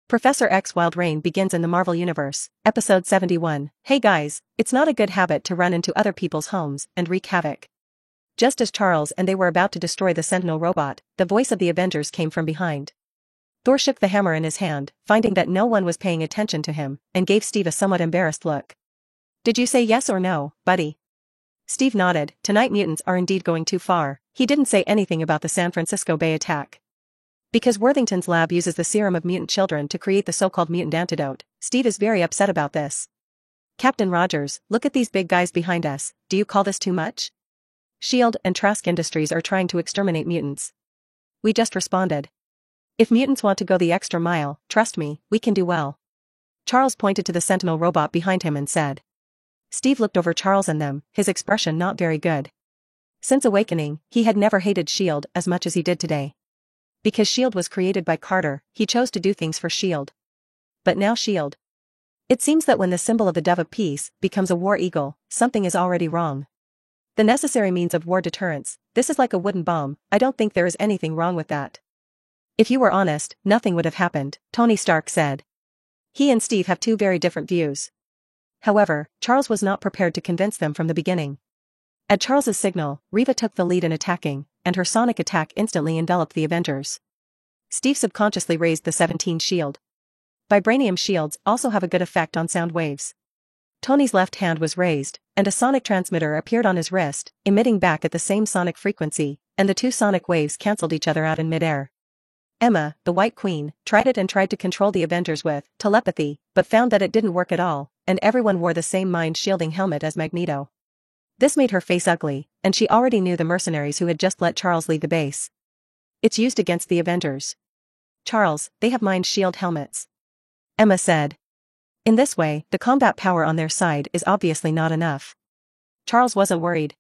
Professor X Wild Reign begins in the Marvel Universe, Episode 71. Hey guys, it's not a good habit to run into other people's homes and wreak havoc. Just as Charles and they were about to destroy the Sentinel robot, the voice of the Avengers came from behind. Thor shook the hammer in his hand, finding that no one was paying attention to him, and gave Steve a somewhat embarrassed look. Did you say yes or no, buddy? Steve nodded. Tonight mutants are indeed going too far. He didn't say anything about the San Francisco Bay attack. Because Worthington's lab uses the serum of mutant children to create the so-called mutant antidote, Steve is very upset about this. Captain Rogers, look at these big guys behind us, do you call this too much? S.H.I.E.L.D. and Trask Industries are trying to exterminate mutants. We just responded. If mutants want to go the extra mile, trust me, we can do well. Charles pointed to the Sentinel robot behind him and said. Steve looked over Charles and them, his expression not very good. Since awakening, he had never hated S.H.I.E.L.D. as much as he did today. Because S.H.I.E.L.D. was created by Carter, he chose to do things for S.H.I.E.L.D. But now S.H.I.E.L.D. It seems that when the symbol of the dove of peace becomes a war eagle, something is already wrong. The necessary means of war deterrence, this is like a wooden bomb, I don't think there is anything wrong with that. If you were honest, nothing would have happened, Tony Stark said. He and Steve have two very different views. However, Charles was not prepared to convince them from the beginning. At Charles's signal, Reva took the lead in attacking, and her sonic attack instantly enveloped the Avengers. Steve subconsciously raised the 17 shield. Vibranium shields also have a good effect on sound waves. Tony's left hand was raised, and a sonic transmitter appeared on his wrist, emitting back at the same sonic frequency, and the two sonic waves cancelled each other out in midair. Emma, the White Queen, tried it and tried to control the Avengers with telepathy, but found that it didn't work at all, and everyone wore the same mind-shielding helmet as Magneto. This made her face ugly, and she already knew the mercenaries who had just let Charles leave the base. It's used against the Avengers. Charles, they have mind shield helmets. Emma said. In this way, the combat power on their side is obviously not enough. Charles wasn't worried.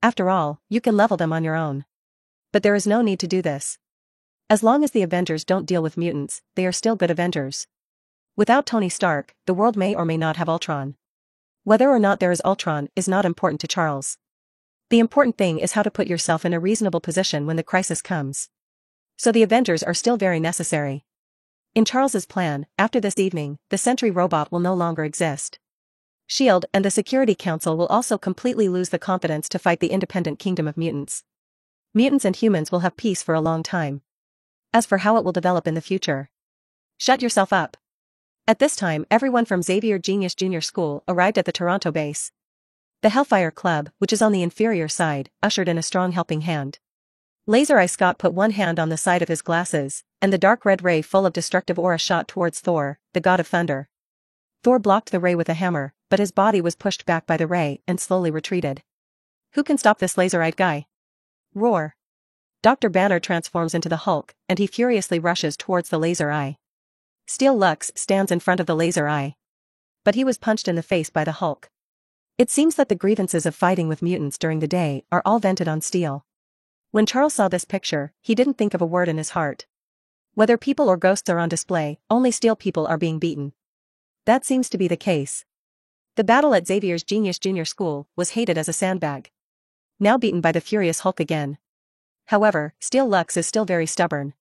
After all, you can level them on your own. But there is no need to do this. As long as the Avengers don't deal with mutants, they are still good Avengers. Without Tony Stark, the world may or may not have Ultron. Whether or not there is Ultron is not important to Charles. The important thing is how to put yourself in a reasonable position when the crisis comes. So the Avengers are still very necessary. In Charles's plan, after this evening, the Sentry robot will no longer exist. S.H.I.E.L.D. and the Security Council will also completely lose the confidence to fight the independent kingdom of mutants. Mutants and humans will have peace for a long time. As for how it will develop in the future. Shut yourself up. At this time, everyone from Xavier Genius Junior School arrived at the Toronto base. The Hellfire Club, which is on the inferior side, ushered in a strong helping hand. Laser Eye Scott put one hand on the side of his glasses, and the dark red ray full of destructive aura shot towards Thor, the god of thunder. Thor blocked the ray with a hammer, but his body was pushed back by the ray and slowly retreated. Who can stop this laser-eyed guy? Roar. Dr. Banner transforms into the Hulk, and he furiously rushes towards the laser eye. Steel Lux stands in front of the laser eye. But he was punched in the face by the Hulk. It seems that the grievances of fighting with mutants during the day are all vented on Steel. When Charles saw this picture, he didn't think of a word in his heart. Whether people or ghosts are on display, only Steel people are being beaten. That seems to be the case. The battle at Xavier's Genius Junior School was hated as a sandbag. Now beaten by the furious Hulk again. However, Steel Lux is still very stubborn.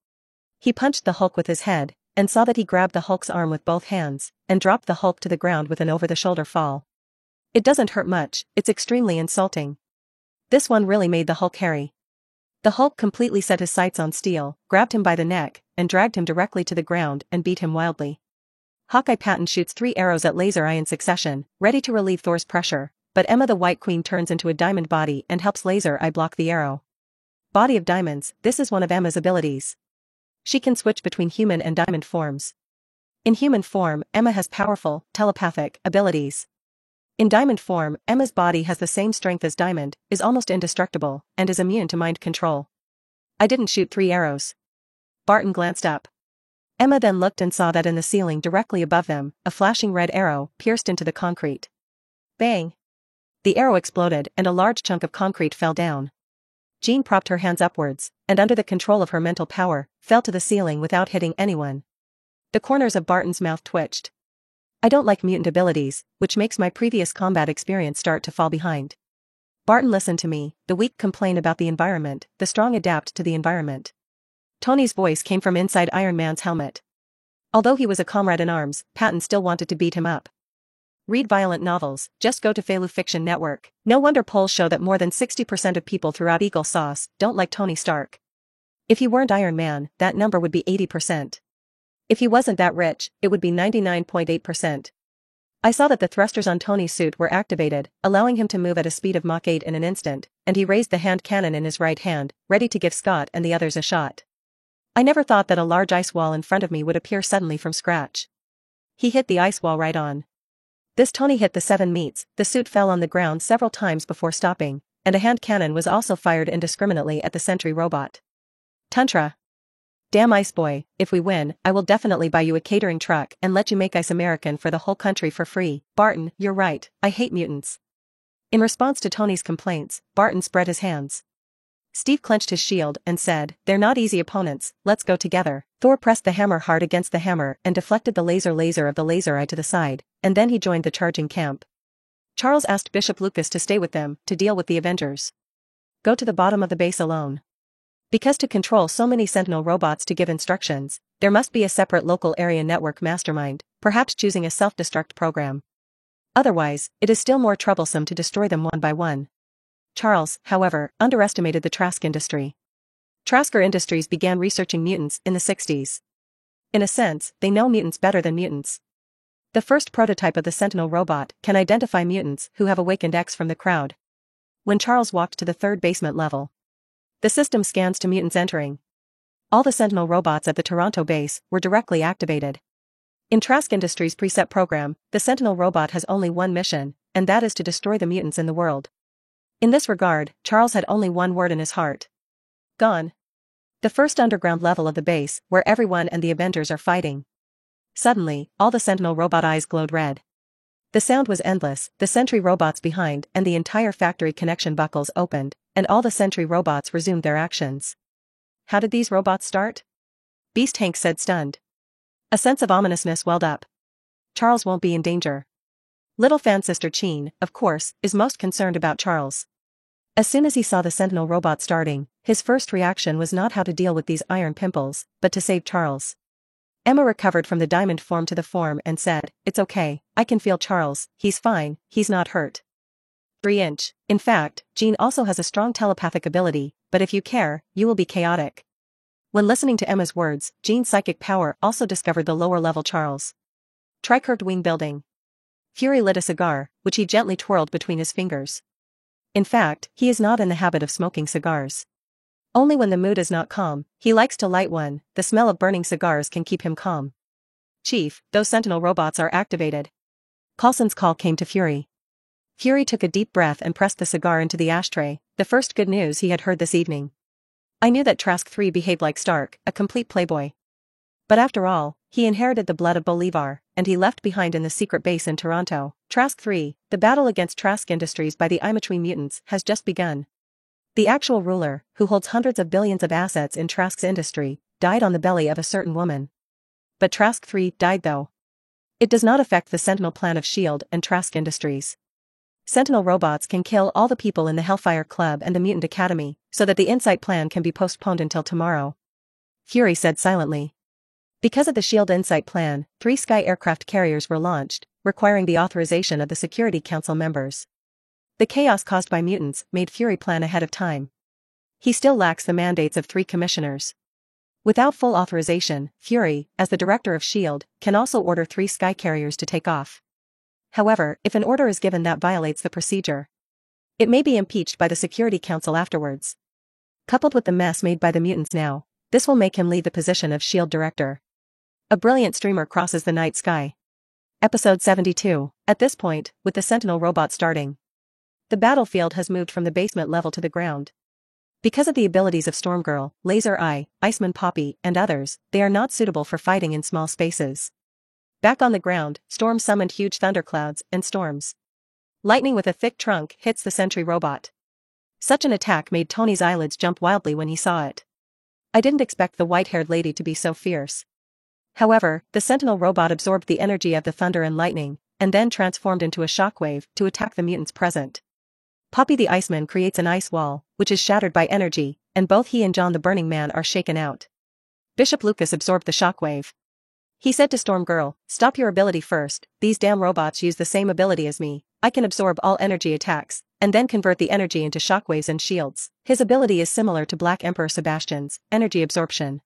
He punched the Hulk with his head, and saw that he grabbed the Hulk's arm with both hands, and dropped the Hulk to the ground with an over-the-shoulder fall. It doesn't hurt much, it's extremely insulting. This one really made the Hulk hairy. The Hulk completely set his sights on Steel, grabbed him by the neck, and dragged him directly to the ground and beat him wildly. Hawkeye Patton shoots 3 arrows at Laser Eye in succession, ready to relieve Thor's pressure, but Emma the White Queen turns into a diamond body and helps Laser Eye block the arrow. Body of Diamonds, this is one of Emma's abilities. She can switch between human and diamond forms. In human form, Emma has powerful, telepathic abilities. In diamond form, Emma's body has the same strength as diamond, is almost indestructible, and is immune to mind control. I didn't shoot 3 arrows. Barton glanced up. Emma then looked and saw that in the ceiling directly above them, a flashing red arrow pierced into the concrete. Bang! The arrow exploded and a large chunk of concrete fell down. Jean propped her hands upwards, and under the control of her mental power, fell to the ceiling without hitting anyone. The corners of Barton's mouth twitched. I don't like mutant abilities, which makes my previous combat experience start to fall behind. Barton, listen to me, the weak complain about the environment, the strong adapt to the environment. Tony's voice came from inside Iron Man's helmet. Although he was a comrade in arms, Patton still wanted to beat him up. Read violent novels, just go to Felu Fiction Network. No wonder polls show that more than 60% of people throughout Eagle Sauce don't like Tony Stark. If he weren't Iron Man, that number would be 80%. If he wasn't that rich, it would be 99.8%. I saw that the thrusters on Tony's suit were activated, allowing him to move at a speed of Mach 8 in an instant, and he raised the hand cannon in his right hand, ready to give Scott and the others a shot. I never thought that a large ice wall in front of me would appear suddenly from scratch. He hit the ice wall right on. This Tony hit the 7 meets, the suit fell on the ground several times before stopping, and a hand cannon was also fired indiscriminately at the sentry robot. Tantra. Damn Ice Boy, if we win, I will definitely buy you a catering truck and let you make Ice American for the whole country for free. Barton, you're right, I hate mutants. In response to Tony's complaints, Barton spread his hands. Steve clenched his shield and said, they're not easy opponents, let's go together. Thor pressed the hammer hard against the hammer and deflected the laser of the laser eye to the side, and then he joined the charging camp. Charles asked Bishop Lucas to stay with them to deal with the Avengers. Go to the bottom of the base alone. Because to control so many Sentinel robots to give instructions, there must be a separate local area network mastermind, perhaps choosing a self-destruct program. Otherwise, it is still more troublesome to destroy them one by one. Charles, however, underestimated the Trask industry. Trasker Industries began researching mutants in the 60s. In a sense, they know mutants better than mutants. The first prototype of the Sentinel robot can identify mutants who have awakened X from the crowd. When Charles walked to the 3rd basement level, the system scans to mutants entering. All the Sentinel robots at the Toronto base were directly activated. In Trask Industries' preset program, the Sentinel robot has only one mission, and that is to destroy the mutants in the world. In this regard, Charles had only one word in his heart. Gone. The first underground level of the base, where everyone and the Avengers are fighting. Suddenly, all the Sentinel robot eyes glowed red. The sound was endless, the sentry robots behind and the entire factory connection buckles opened, and all the sentry robots resumed their actions. How did these robots start? Beast Hank said, stunned. A sense of ominousness welled up. Charles won't be in danger. Little fan sister Cheen, of course, is most concerned about Charles. As soon as he saw the Sentinel robot starting, his first reaction was not how to deal with these iron pimples, but to save Charles. Emma recovered from the diamond form to the form and said, it's okay, I can feel Charles, he's fine, he's not hurt. 3-inch. In fact, Jean also has a strong telepathic ability, but if you care, you will be chaotic. When listening to Emma's words, Jean's psychic power also discovered the lower level Charles. Tricurved wing building. Fury lit a cigar, which he gently twirled between his fingers. In fact, he is not in the habit of smoking cigars. Only when the mood is not calm, he likes to light one, the smell of burning cigars can keep him calm. Chief, those Sentinel robots are activated. Coulson's call came to Fury. Fury took a deep breath and pressed the cigar into the ashtray, the first good news he had heard this evening. I knew that Trask 3 behaved like Stark, a complete playboy. But after all, he inherited the blood of Bolivar, and he left behind in the secret base in Toronto. Trask 3, the battle against Trask Industries by the Imatwi mutants has just begun. The actual ruler, who holds hundreds of billions of assets in Trask's industry, died on the belly of a certain woman. But Trask 3 died though. It does not affect the Sentinel plan of S.H.I.E.L.D. and Trask Industries. Sentinel robots can kill all the people in the Hellfire Club and the Mutant Academy, so that the Insight plan can be postponed until tomorrow. Fury said silently. Because of the S.H.I.E.L.D. Insight plan, 3 Sky aircraft carriers were launched, requiring the authorization of the Security Council members. The chaos caused by mutants made Fury plan ahead of time. He still lacks the mandates of 3 commissioners. Without full authorization, Fury, as the director of S.H.I.E.L.D., can also order 3 Sky carriers to take off. However, if an order is given that violates the procedure, it may be impeached by the Security Council afterwards. Coupled with the mess made by the mutants now, this will make him leave the position of S.H.I.E.L.D. director. A brilliant streamer crosses the night sky. Episode 72. At this point, with the Sentinel robot starting, the battlefield has moved from the basement level to the ground. Because of the abilities of Stormgirl, Laser Eye, Iceman Poppy, and others, they are not suitable for fighting in small spaces. Back on the ground, Storm summoned huge thunderclouds and storms. Lightning with a thick trunk hits the sentry robot. Such an attack made Tony's eyelids jump wildly when he saw it. I didn't expect the white-haired lady to be so fierce. However, the Sentinel robot absorbed the energy of the thunder and lightning, and then transformed into a shockwave to attack the mutants present. Poppy the Iceman creates an ice wall, which is shattered by energy, and both he and John the Burning Man are shaken out. Bishop Lucas absorbed the shockwave. He said to Storm Girl, "Stop your ability first, these damn robots use the same ability as me. I can absorb all energy attacks, and then convert the energy into shockwaves and shields." His ability is similar to Black Emperor Sebastian's, energy absorption.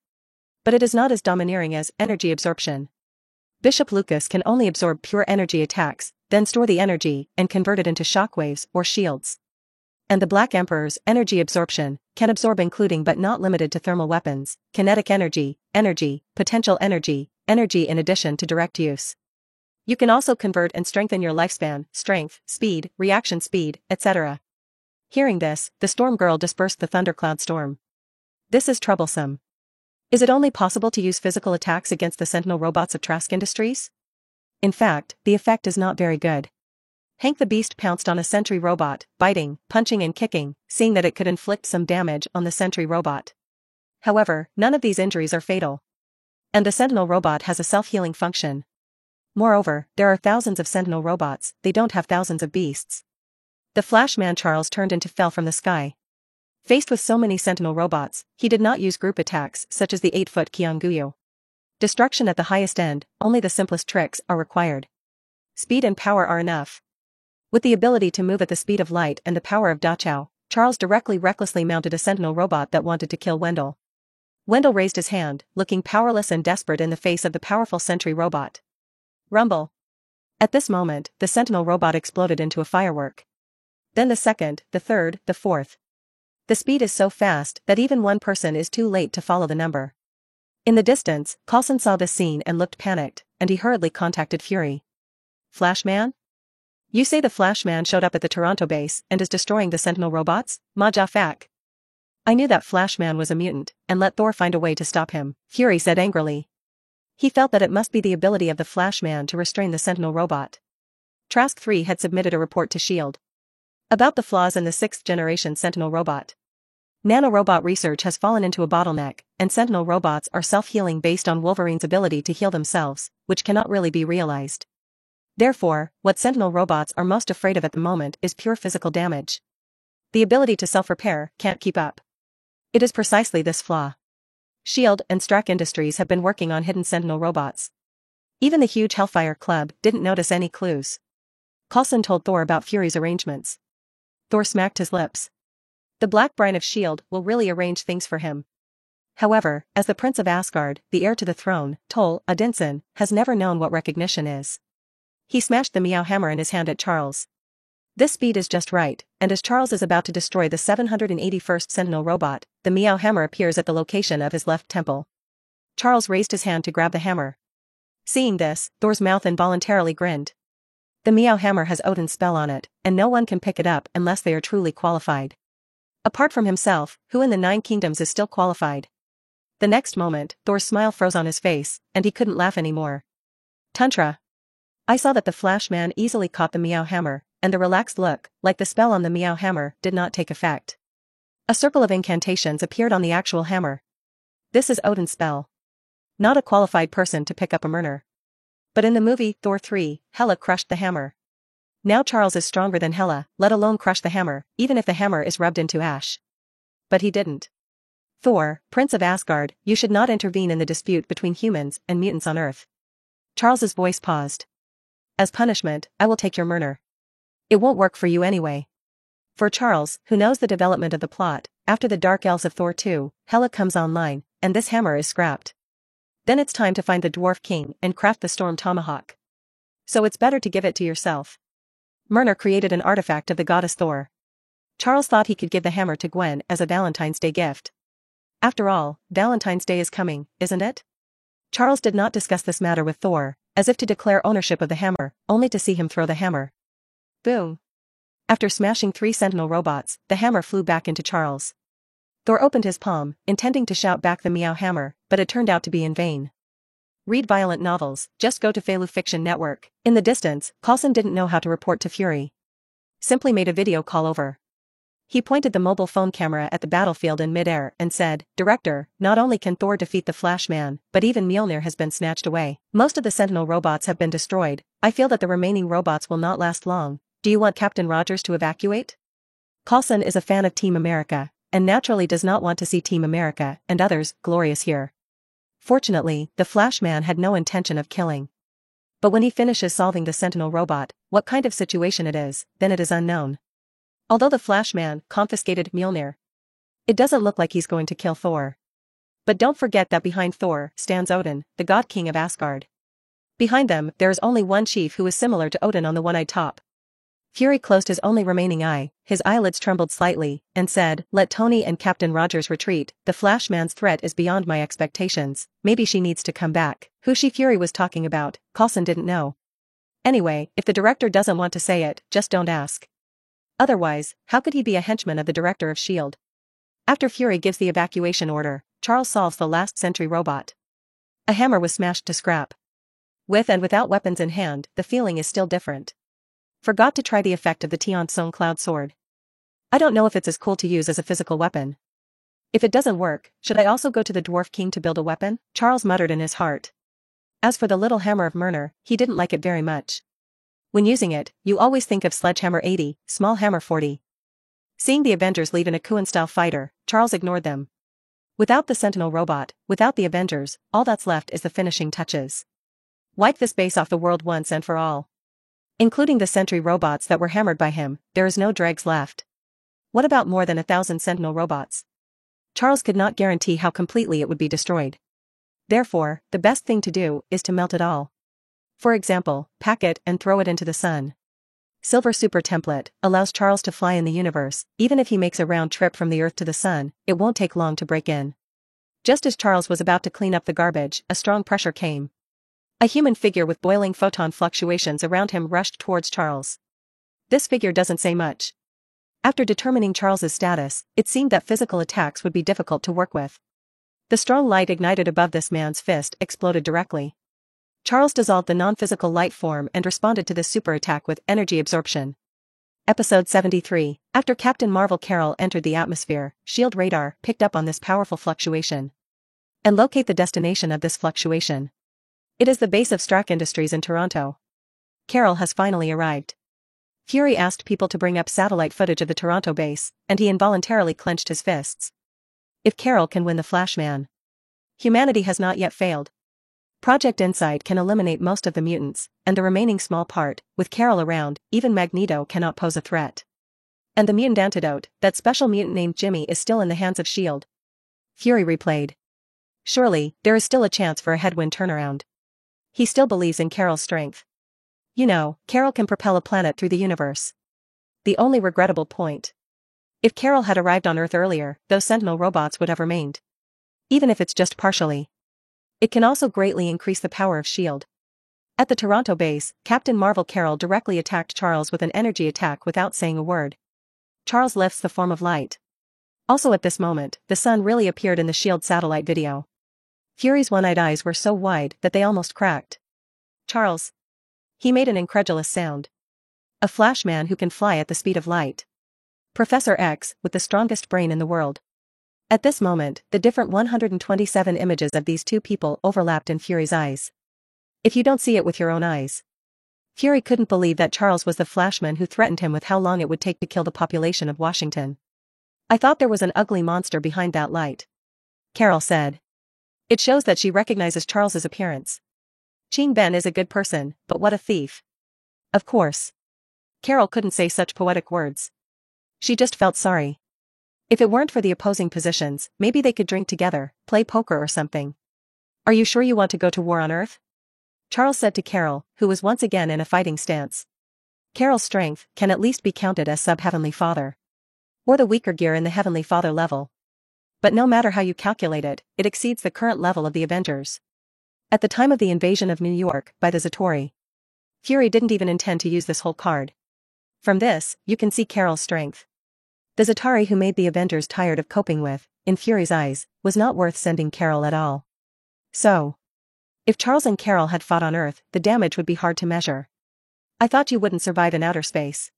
But it is not as domineering as energy absorption. Bishop Lucas can only absorb pure energy attacks, then store the energy and convert it into shockwaves or shields. And the Black Emperor's energy absorption can absorb including but not limited to thermal weapons, kinetic energy, potential energy in addition to direct use. You can also convert and strengthen your lifespan, strength, speed, reaction speed, etc. Hearing this, the Storm Girl dispersed the thundercloud storm. This is troublesome. Is it only possible to use physical attacks against the Sentinel robots of Trask Industries? In fact, the effect is not very good. Hank the Beast pounced on a sentry robot, biting, punching and kicking, seeing that it could inflict some damage on the sentry robot. However, none of these injuries are fatal. And the Sentinel robot has a self-healing function. Moreover, there are thousands of Sentinel robots, they don't have thousands of beasts. The Flashman Charles turned into fell from the sky. Faced with so many Sentinel robots, he did not use group attacks such as the 8-foot Kianguyo. Destruction at the highest end, only the simplest tricks are required. Speed and power are enough. With the ability to move at the speed of light and the power of Dachau, Charles recklessly mounted a Sentinel robot that wanted to kill Wendell. Wendell raised his hand, looking powerless and desperate in the face of the powerful sentry robot. Rumble. At this moment, the Sentinel robot exploded into a firework. Then the second, the third, the fourth. The speed is so fast that even one person is too late to follow the number. In the distance, Coulson saw this scene and looked panicked, and he hurriedly contacted Fury. Flashman? You say the Flashman showed up at the Toronto base and is destroying the Sentinel robots? Majafak. I knew that Flashman was a mutant, and let Thor find a way to stop him, Fury said angrily. He felt that it must be the ability of the Flashman to restrain the Sentinel robot. Trask 3 had submitted a report to S.H.I.E.L.D. about the flaws in the 6th-generation Sentinel robot. Nanorobot research has fallen into a bottleneck, and Sentinel robots are self-healing based on Wolverine's ability to heal themselves, which cannot really be realized. Therefore, what Sentinel robots are most afraid of at the moment is pure physical damage. The ability to self-repair can't keep up. It is precisely this flaw. S.H.I.E.L.D. and Strack Industries have been working on hidden Sentinel robots. Even the huge Hellfire Club didn't notice any clues. Coulson told Thor about Fury's arrangements. Thor smacked his lips. The Black Brine of S.H.I.E.L.D. will really arrange things for him. However, as the Prince of Asgard, the heir to the throne, Tol Odinson, has never known what recognition is. He smashed the Meow Hammer in his hand at Charles. This speed is just right, and as Charles is about to destroy the 781st Sentinel robot, the Meow Hammer appears at the location of his left temple. Charles raised his hand to grab the hammer. Seeing this, Thor's mouth involuntarily grinned. The Meow Hammer has Odin's spell on it, and no one can pick it up unless they are truly qualified. Apart from himself, who in the 9 kingdoms is still qualified? The next moment, Thor's smile froze on his face, and he couldn't laugh anymore. Tuntra. I saw that the Flashman easily caught the Meow Hammer, and the relaxed look, like the spell on the Meow Hammer, did not take effect. A circle of incantations appeared on the actual hammer. This is Odin's spell. Not a qualified person to pick up a Mjolnir. But in the movie Thor 3, Hela crushed the hammer. Now Charles is stronger than Hela, let alone crush the hammer, even if the hammer is rubbed into ash. But he didn't. Thor, Prince of Asgard, you should not intervene in the dispute between humans and mutants on Earth. Charles's voice paused. As punishment, I will take your Mjolnir. It won't work for you anyway. For Charles, who knows the development of the plot, after the Dark Elves of Thor 2, Hela comes online, and this hammer is scrapped. Then it's time to find the Dwarf King and craft the Storm Tomahawk. So it's better to give it to yourself. Mjolnir created an artifact of the goddess Thor. Charles thought he could give the hammer to Gwen as a Valentine's Day gift. After all, Valentine's Day is coming, isn't it? Charles did not discuss this matter with Thor, as if to declare ownership of the hammer, only to see him throw the hammer. Boom. After smashing 3 Sentinel robots, the hammer flew back into Charles. Thor opened his palm, intending to shout back the Meow Hammer, but it turned out to be in vain. Read violent novels, just go to Felu Fiction Network. In the distance, Coulson didn't know how to report to Fury. Simply made a video call over. He pointed the mobile phone camera at the battlefield in midair and said, Director, not only can Thor defeat the Flashman, but even Mjolnir has been snatched away. Most of the Sentinel robots have been destroyed. I feel that the remaining robots will not last long. Do you want Captain Rogers to evacuate? Coulson is a fan of Team America, and naturally does not want to see Team America and others glorious here. Fortunately, the Flash Man had no intention of killing. But when he finishes solving the Sentinel robot, what kind of situation it is, then it is unknown. Although the Flash Man confiscated Mjolnir, it doesn't look like he's going to kill Thor. But don't forget that behind Thor stands Odin, the God King of Asgard. Behind them, there is only one chief who is similar to Odin on the one-eyed top. Fury closed his only remaining eye, his eyelids trembled slightly, and said, "Let Tony and Captain Rogers retreat, the Flash Man's threat is beyond my expectations, maybe she needs to come back." Who Fury was talking about, Coulson didn't know. Anyway, if the director doesn't want to say it, just don't ask. Otherwise, how could he be a henchman of the director of S.H.I.E.L.D.? After Fury gives the evacuation order, Charles solves the last sentry robot. A hammer was smashed to scrap. With and without weapons in hand, the feeling is still different. Forgot to try the effect of the Tion Song Cloud Sword. I don't know if it's as cool to use as a physical weapon. If it doesn't work, should I also go to the Dwarf King to build a weapon? Charles muttered in his heart. As for the little hammer of Mjolnir, he didn't like it very much. When using it, you always think of Sledgehammer 80, Small Hammer 40. Seeing the Avengers leave in a Kuan-style fighter, Charles ignored them. Without the Sentinel robot, without the Avengers, all that's left is the finishing touches. Wipe this base off the world once and for all. Including the sentry robots that were hammered by him, there is no dregs left. What about more than 1,000 Sentinel robots? Charles could not guarantee how completely it would be destroyed. Therefore, the best thing to do is to melt it all. For example, pack it and throw it into the sun. Silver Super Template allows Charles to fly in the universe. Even if he makes a round trip from the Earth to the sun, it won't take long to break in. Just as Charles was about to clean up the garbage, a strong pressure came. A human figure with boiling photon fluctuations around him rushed towards Charles. This figure doesn't say much. After determining Charles's status, it seemed that physical attacks would be difficult to work with. The strong light ignited above this man's fist exploded directly. Charles dissolved the non-physical light form and responded to this super attack with energy absorption. Episode 73. After Captain Marvel Carol entered the atmosphere, S.H.I.E.L.D. radar picked up on this powerful fluctuation. And locate the destination of this fluctuation. It is the base of Stark Industries in Toronto. Carol has finally arrived. Fury asked people to bring up satellite footage of the Toronto base, and he involuntarily clenched his fists. If Carol can win the Flashman, humanity has not yet failed. Project Insight can eliminate most of the mutants, and the remaining small part, with Carol around, even Magneto cannot pose a threat. And the mutant antidote, that special mutant named Jimmy, is still in the hands of S.H.I.E.L.D. Fury replayed. Surely, there is still a chance for a headwind turnaround. He still believes in Carol's strength. You know, Carol can propel a planet through the universe. The only regrettable point. If Carol had arrived on Earth earlier, those Sentinel robots would have remained. Even if it's just partially. It can also greatly increase the power of S.H.I.E.L.D. At the Toronto base, Captain Marvel Carol directly attacked Charles with an energy attack without saying a word. Charles lifts the form of light. Also at this moment, the sun really appeared in the S.H.I.E.L.D. satellite video. Fury's one-eyed eyes were so wide that they almost cracked. Charles. He made an incredulous sound. A Flashman who can fly at the speed of light. Professor X, with the strongest brain in the world. At this moment, the different 127 images of these two people overlapped in Fury's eyes. If you don't see it with your own eyes. Fury couldn't believe that Charles was the Flashman who threatened him with how long it would take to kill the population of Washington. I thought there was an ugly monster behind that light. Carol said. It shows that she recognizes Charles's appearance. Jean Ben is a good person, but what a thief. Of course. Carol couldn't say such poetic words. She just felt sorry. If it weren't for the opposing positions, maybe they could drink together, play poker or something. Are you sure you want to go to war on Earth? Charles said to Carol, who was once again in a fighting stance. Carol's strength can at least be counted as sub-Heavenly Father. Or the weaker gear in the Heavenly Father level. But no matter how you calculate it, it exceeds the current level of the Avengers. At the time of the invasion of New York by the Zatori, Fury didn't even intend to use this whole card. From this, you can see Carol's strength. The Zatori who made the Avengers tired of coping with, in Fury's eyes, was not worth sending Carol at all. So, if Charles and Carol had fought on Earth, the damage would be hard to measure. I thought you wouldn't survive in outer space.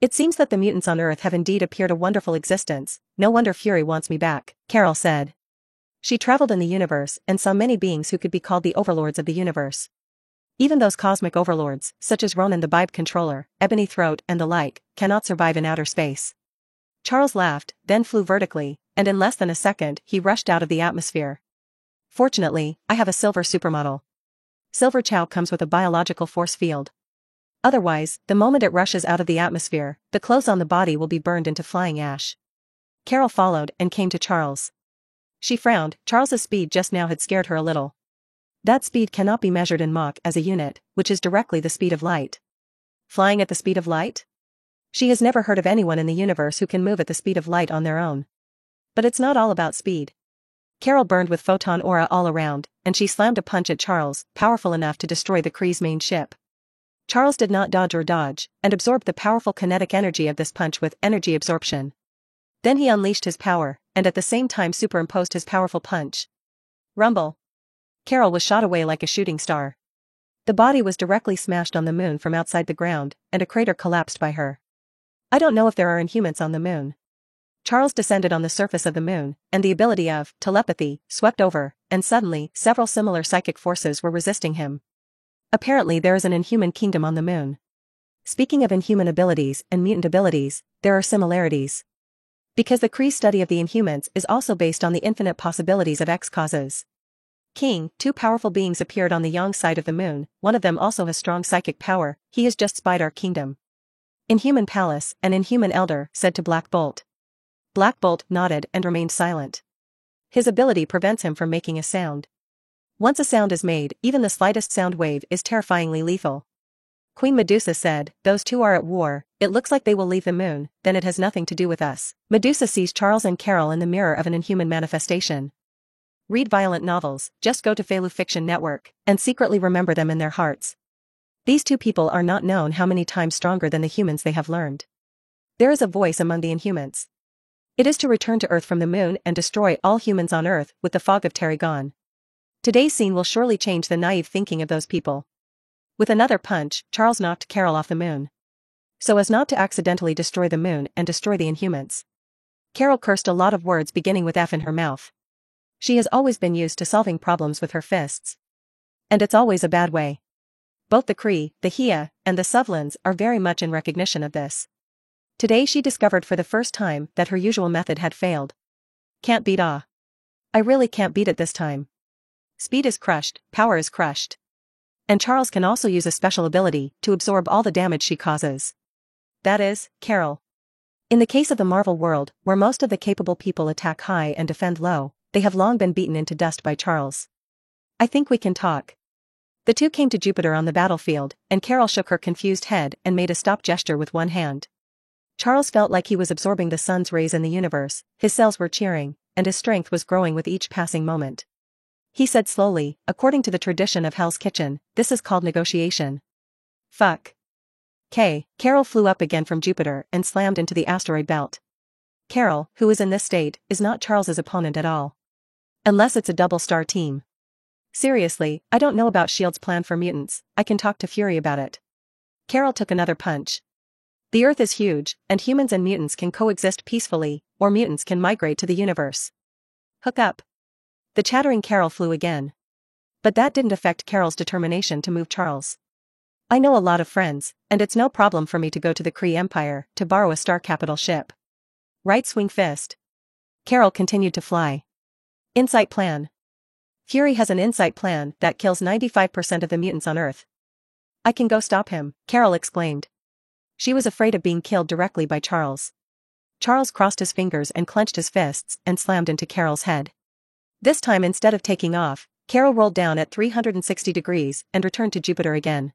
It seems that the mutants on Earth have indeed appeared a wonderful existence, no wonder Fury wants me back, Carol said. She traveled in the universe and saw many beings who could be called the overlords of the universe. Even those cosmic overlords, such as Ronan the Bibe Controller, Ebony Throat and the like, cannot survive in outer space. Charles laughed, then flew vertically, and in less than a second he rushed out of the atmosphere. Fortunately, I have a silver supermodel. Silver Chow comes with a biological force field. Otherwise, the moment it rushes out of the atmosphere, the clothes on the body will be burned into flying ash. Carol followed and came to Charles. She frowned. Charles's speed just now had scared her a little. That speed cannot be measured in Mach as a unit, which is directly the speed of light. Flying at the speed of light? She has never heard of anyone in the universe who can move at the speed of light on their own. But it's not all about speed. Carol burned with photon aura all around, and she slammed a punch at Charles, powerful enough to destroy the Kree's main ship. Charles did not dodge, and absorbed the powerful kinetic energy of this punch with energy absorption. Then he unleashed his power, and at the same time superimposed his powerful punch. Rumble. Carol was shot away like a shooting star. The body was directly smashed on the moon from outside the ground, and a crater collapsed by her. I don't know if there are Inhumans on the moon. Charles descended on the surface of the moon, and the ability of telepathy swept over, and suddenly, several similar psychic forces were resisting him. Apparently there is an Inhuman kingdom on the moon. Speaking of Inhuman abilities and mutant abilities, there are similarities. Because the Kree study of the Inhumans is also based on the infinite possibilities of X causes. King, two powerful beings appeared on the Yang side of the moon, one of them also has strong psychic power, he has just spied our kingdom. Inhuman Palace, an Inhuman elder, said to Black Bolt. Black Bolt nodded and remained silent. His ability prevents him from making a sound. Once a sound is made, even the slightest sound wave is terrifyingly lethal. Queen Medusa said, those two are at war, it looks like they will leave the moon, then it has nothing to do with us. Medusa sees Charles and Carol in the mirror of an Inhuman manifestation. Read violent novels, just go to Felu Fiction Network, and secretly remember them in their hearts. These two people are not known how many times stronger than the humans they have learned. There is a voice among the Inhumans. It is to return to Earth from the moon and destroy all humans on Earth with the fog of Terrigon. Today's scene will surely change the naive thinking of those people. With another punch, Charles knocked Carol off the moon. So as not to accidentally destroy the moon and destroy the Inhumans. Carol cursed a lot of words beginning with F in her mouth. She has always been used to solving problems with her fists. And it's always a bad way. Both the Kree, the Hea, and the Suvlans are very much in recognition of this. Today she discovered for the first time that her usual method had failed. Can't beat Ah. I really can't beat it this time. Speed is crushed, power is crushed. And Charles can also use a special ability to absorb all the damage she causes. That is, Carol. In the case of the Marvel world, where most of the capable people attack high and defend low, they have long been beaten into dust by Charles. I think we can talk. The two came to Jupiter on the battlefield, and Carol shook her confused head and made a stop gesture with one hand. Charles felt like he was absorbing the sun's rays in the universe, his cells were cheering, and his strength was growing with each passing moment. He said slowly, according to the tradition of Hell's Kitchen, this is called negotiation. Fuck. Carol flew up again from Jupiter and slammed into the asteroid belt. Carol, who is in this state, is not Charles's opponent at all. Unless it's a double-star team. Seriously, I don't know about S.H.I.E.L.D.'s plan for mutants, I can talk to Fury about it. Carol took another punch. The Earth is huge, and humans and mutants can coexist peacefully, or mutants can migrate to the universe. Hook up. The chattering Carol flew again. But that didn't affect Carol's determination to move Charles. I know a lot of friends, and it's no problem for me to go to the Kree Empire to borrow a Star Capital ship. Right swing fist. Carol continued to fly. Insight plan. Fury has an insight plan that kills 95% of the mutants on Earth. I can go stop him, Carol exclaimed. She was afraid of being killed directly by Charles. Charles crossed his fingers and clenched his fists and slammed into Carol's head. This time instead of taking off, Carol rolled down at 360 degrees and returned to Jupiter again.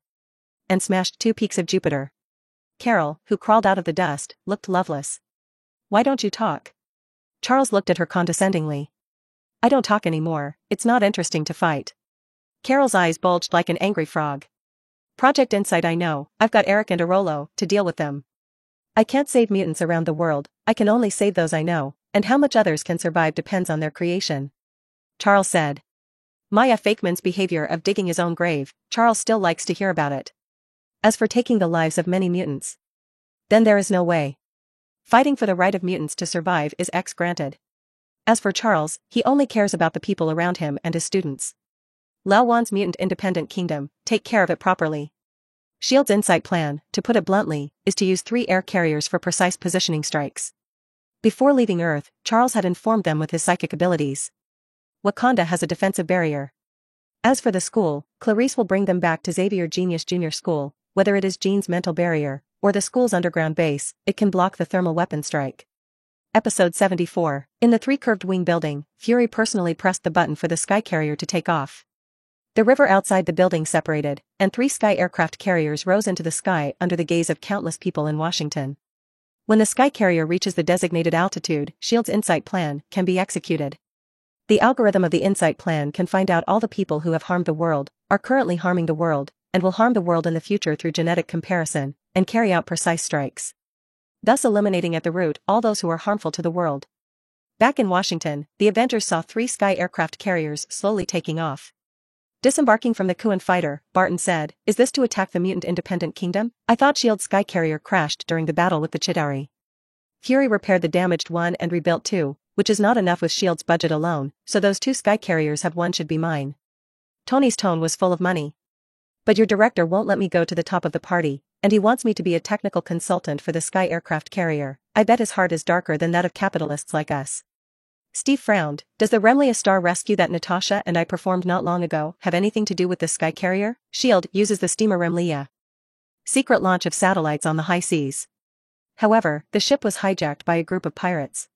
And smashed two peaks of Jupiter. Carol, who crawled out of the dust, looked loveless. Why don't you talk? Charles looked at her condescendingly. I don't talk anymore, it's not interesting to fight. Carol's eyes bulged like an angry frog. Project Insight, I know, I've got Eric and Arolo to deal with them. I can't save mutants around the world, I can only save those I know, and how much others can survive depends on their creation. Charles said. Maya Fakeman's behavior of digging his own grave, Charles still likes to hear about it. As for taking the lives of many mutants, then there is no way. Fighting for the right of mutants to survive is X granted. As for Charles, he only cares about the people around him and his students. Lao Wan's mutant independent kingdom, take care of it properly. S.H.I.E.L.D.'s insight plan, to put it bluntly, is to use 3 air carriers for precise positioning strikes. Before leaving Earth, Charles had informed them with his psychic abilities. Wakanda has a defensive barrier. As for the school, Clarice will bring them back to Xavier Genius Jr. School, whether it is Jean's mental barrier, or the school's underground base, it can block the thermal weapon strike. Episode 74. In the three-curved wing building, Fury personally pressed the button for the sky carrier to take off. The river outside the building separated, and 3 sky aircraft carriers rose into the sky under the gaze of countless people in Washington. When the sky carrier reaches the designated altitude, S.H.I.E.L.D.'s Insight Plan can be executed. The algorithm of the Insight Plan can find out all the people who have harmed the world, are currently harming the world, and will harm the world in the future through genetic comparison, and carry out precise strikes, thus eliminating at the root all those who are harmful to the world. Back in Washington, the Avengers saw 3 sky aircraft carriers slowly taking off. Disembarking from the Kuan fighter, Barton said, "Is this to attack the mutant independent kingdom? I thought S.H.I.E.L.D.'s sky carrier crashed during the battle with the Chitauri." Fury repaired the damaged one and rebuilt 2, which is not enough with S.H.I.E.L.D.'s budget alone, so those 2 sky carriers have one should be mine. Tony's tone was full of money. "But your director won't let me go to the top of the party, and he wants me to be a technical consultant for the sky aircraft carrier. I bet his heart is darker than that of capitalists like us." Steve frowned. "Does the Remlia Star rescue that Natasha and I performed not long ago have anything to do with this sky carrier? S.H.I.E.L.D. uses the steamer Remlia. Secret launch of satellites on the high seas. However, the ship was hijacked by a group of pirates.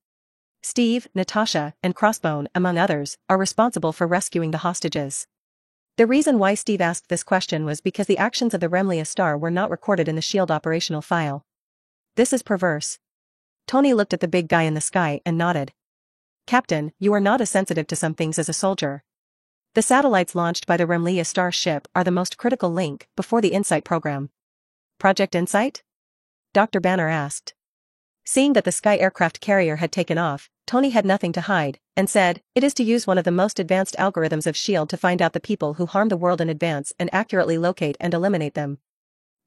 Steve, Natasha, and Crossbone, among others, are responsible for rescuing the hostages." The reason why Steve asked this question was because the actions of the Remlia Star were not recorded in the S.H.I.E.L.D. operational file. "This is perverse." Tony looked at the big guy in the sky and nodded. "Captain, you are not as sensitive to some things as a soldier. The satellites launched by the Remlia Star ship are the most critical link before the InSight program." "Project InSight?" Dr. Banner asked. Seeing that the sky aircraft carrier had taken off, Tony had nothing to hide, and said, "It is to use one of the most advanced algorithms of S.H.I.E.L.D. to find out the people who harm the world in advance and accurately locate and eliminate them.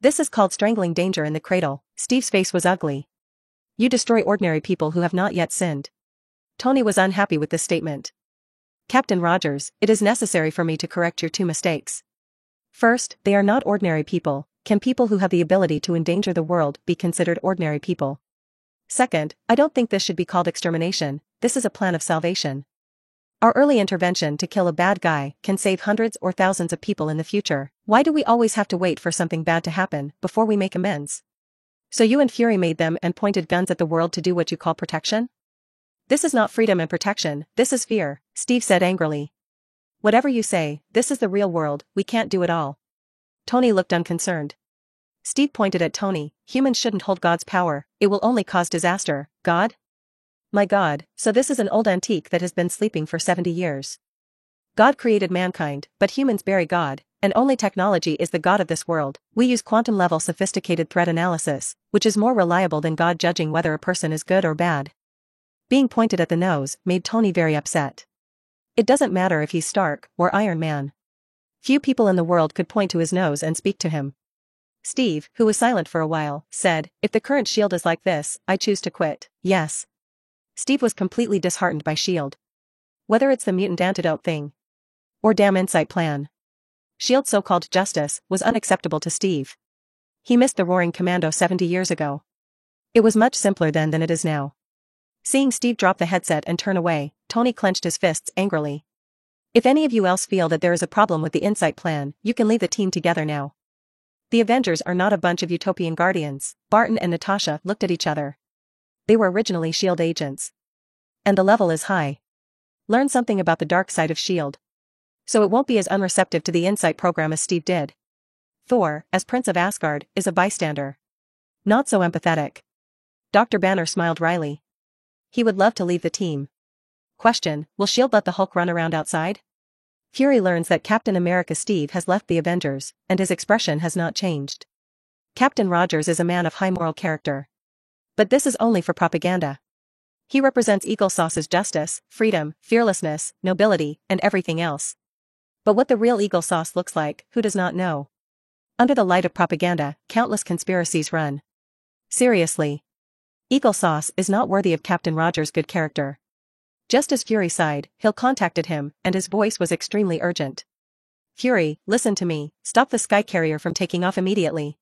This is called strangling danger in the cradle." Steve's face was ugly. "You destroy ordinary people who have not yet sinned." Tony was unhappy with this statement. "Captain Rogers, it is necessary for me to correct your 2 mistakes. First, they are not ordinary people. Can people who have the ability to endanger the world be considered ordinary people? Second, I don't think this should be called extermination, this is a plan of salvation. Our early intervention to kill a bad guy can save hundreds or thousands of people in the future. Why do we always have to wait for something bad to happen before we make amends? So you and Fury made them and pointed guns at the world to do what you call protection? This is not freedom and protection, this is fear," Steve said angrily. "Whatever you say, this is the real world, we can't do it all." Tony looked unconcerned. Steve pointed at Tony. "Humans shouldn't hold God's power, it will only cause disaster." "God? My God, so this is an old antique that has been sleeping for 70 years. God created mankind, but humans bury God, and only technology is the God of this world. We use quantum-level sophisticated threat analysis, which is more reliable than God judging whether a person is good or bad." Being pointed at the nose made Tony very upset. It doesn't matter if he's Stark or Iron Man. Few people in the world could point to his nose and speak to him. Steve, who was silent for a while, said, "If the current S.H.I.E.L.D. is like this, I choose to quit." "Yes." Steve was completely disheartened by S.H.I.E.L.D. Whether it's the mutant antidote thing or damn InSight Plan, S.H.I.E.L.D's so-called justice was unacceptable to Steve. He missed the Roaring Commando 70 years ago. It was much simpler then than it is now. Seeing Steve drop the headset and turn away, Tony clenched his fists angrily. "If any of you else feel that there is a problem with the InSight Plan, you can leave the team together now. The Avengers are not a bunch of utopian guardians." Barton and Natasha looked at each other. They were originally S.H.I.E.L.D. agents. And the level is high. Learn something about the dark side of S.H.I.E.L.D. So it won't be as unreceptive to the InSight program as Steve did. Thor, as Prince of Asgard, is a bystander. Not so empathetic. Dr. Banner smiled wryly. He would love to leave the team. Question, will S.H.I.E.L.D. let the Hulk run around outside? Fury learns that Captain America Steve has left the Avengers, and his expression has not changed. Captain Rogers is a man of high moral character. But this is only for propaganda. He represents Eagle Sauce's justice, freedom, fearlessness, nobility, and everything else. But what the real Eagle Sauce looks like, who does not know? Under the light of propaganda, countless conspiracies run. Seriously. Eagle Sauce is not worthy of Captain Rogers' good character. Just as Fury sighed, Hill contacted him, and his voice was extremely urgent. "Fury, listen to me, stop the sky carrier from taking off immediately.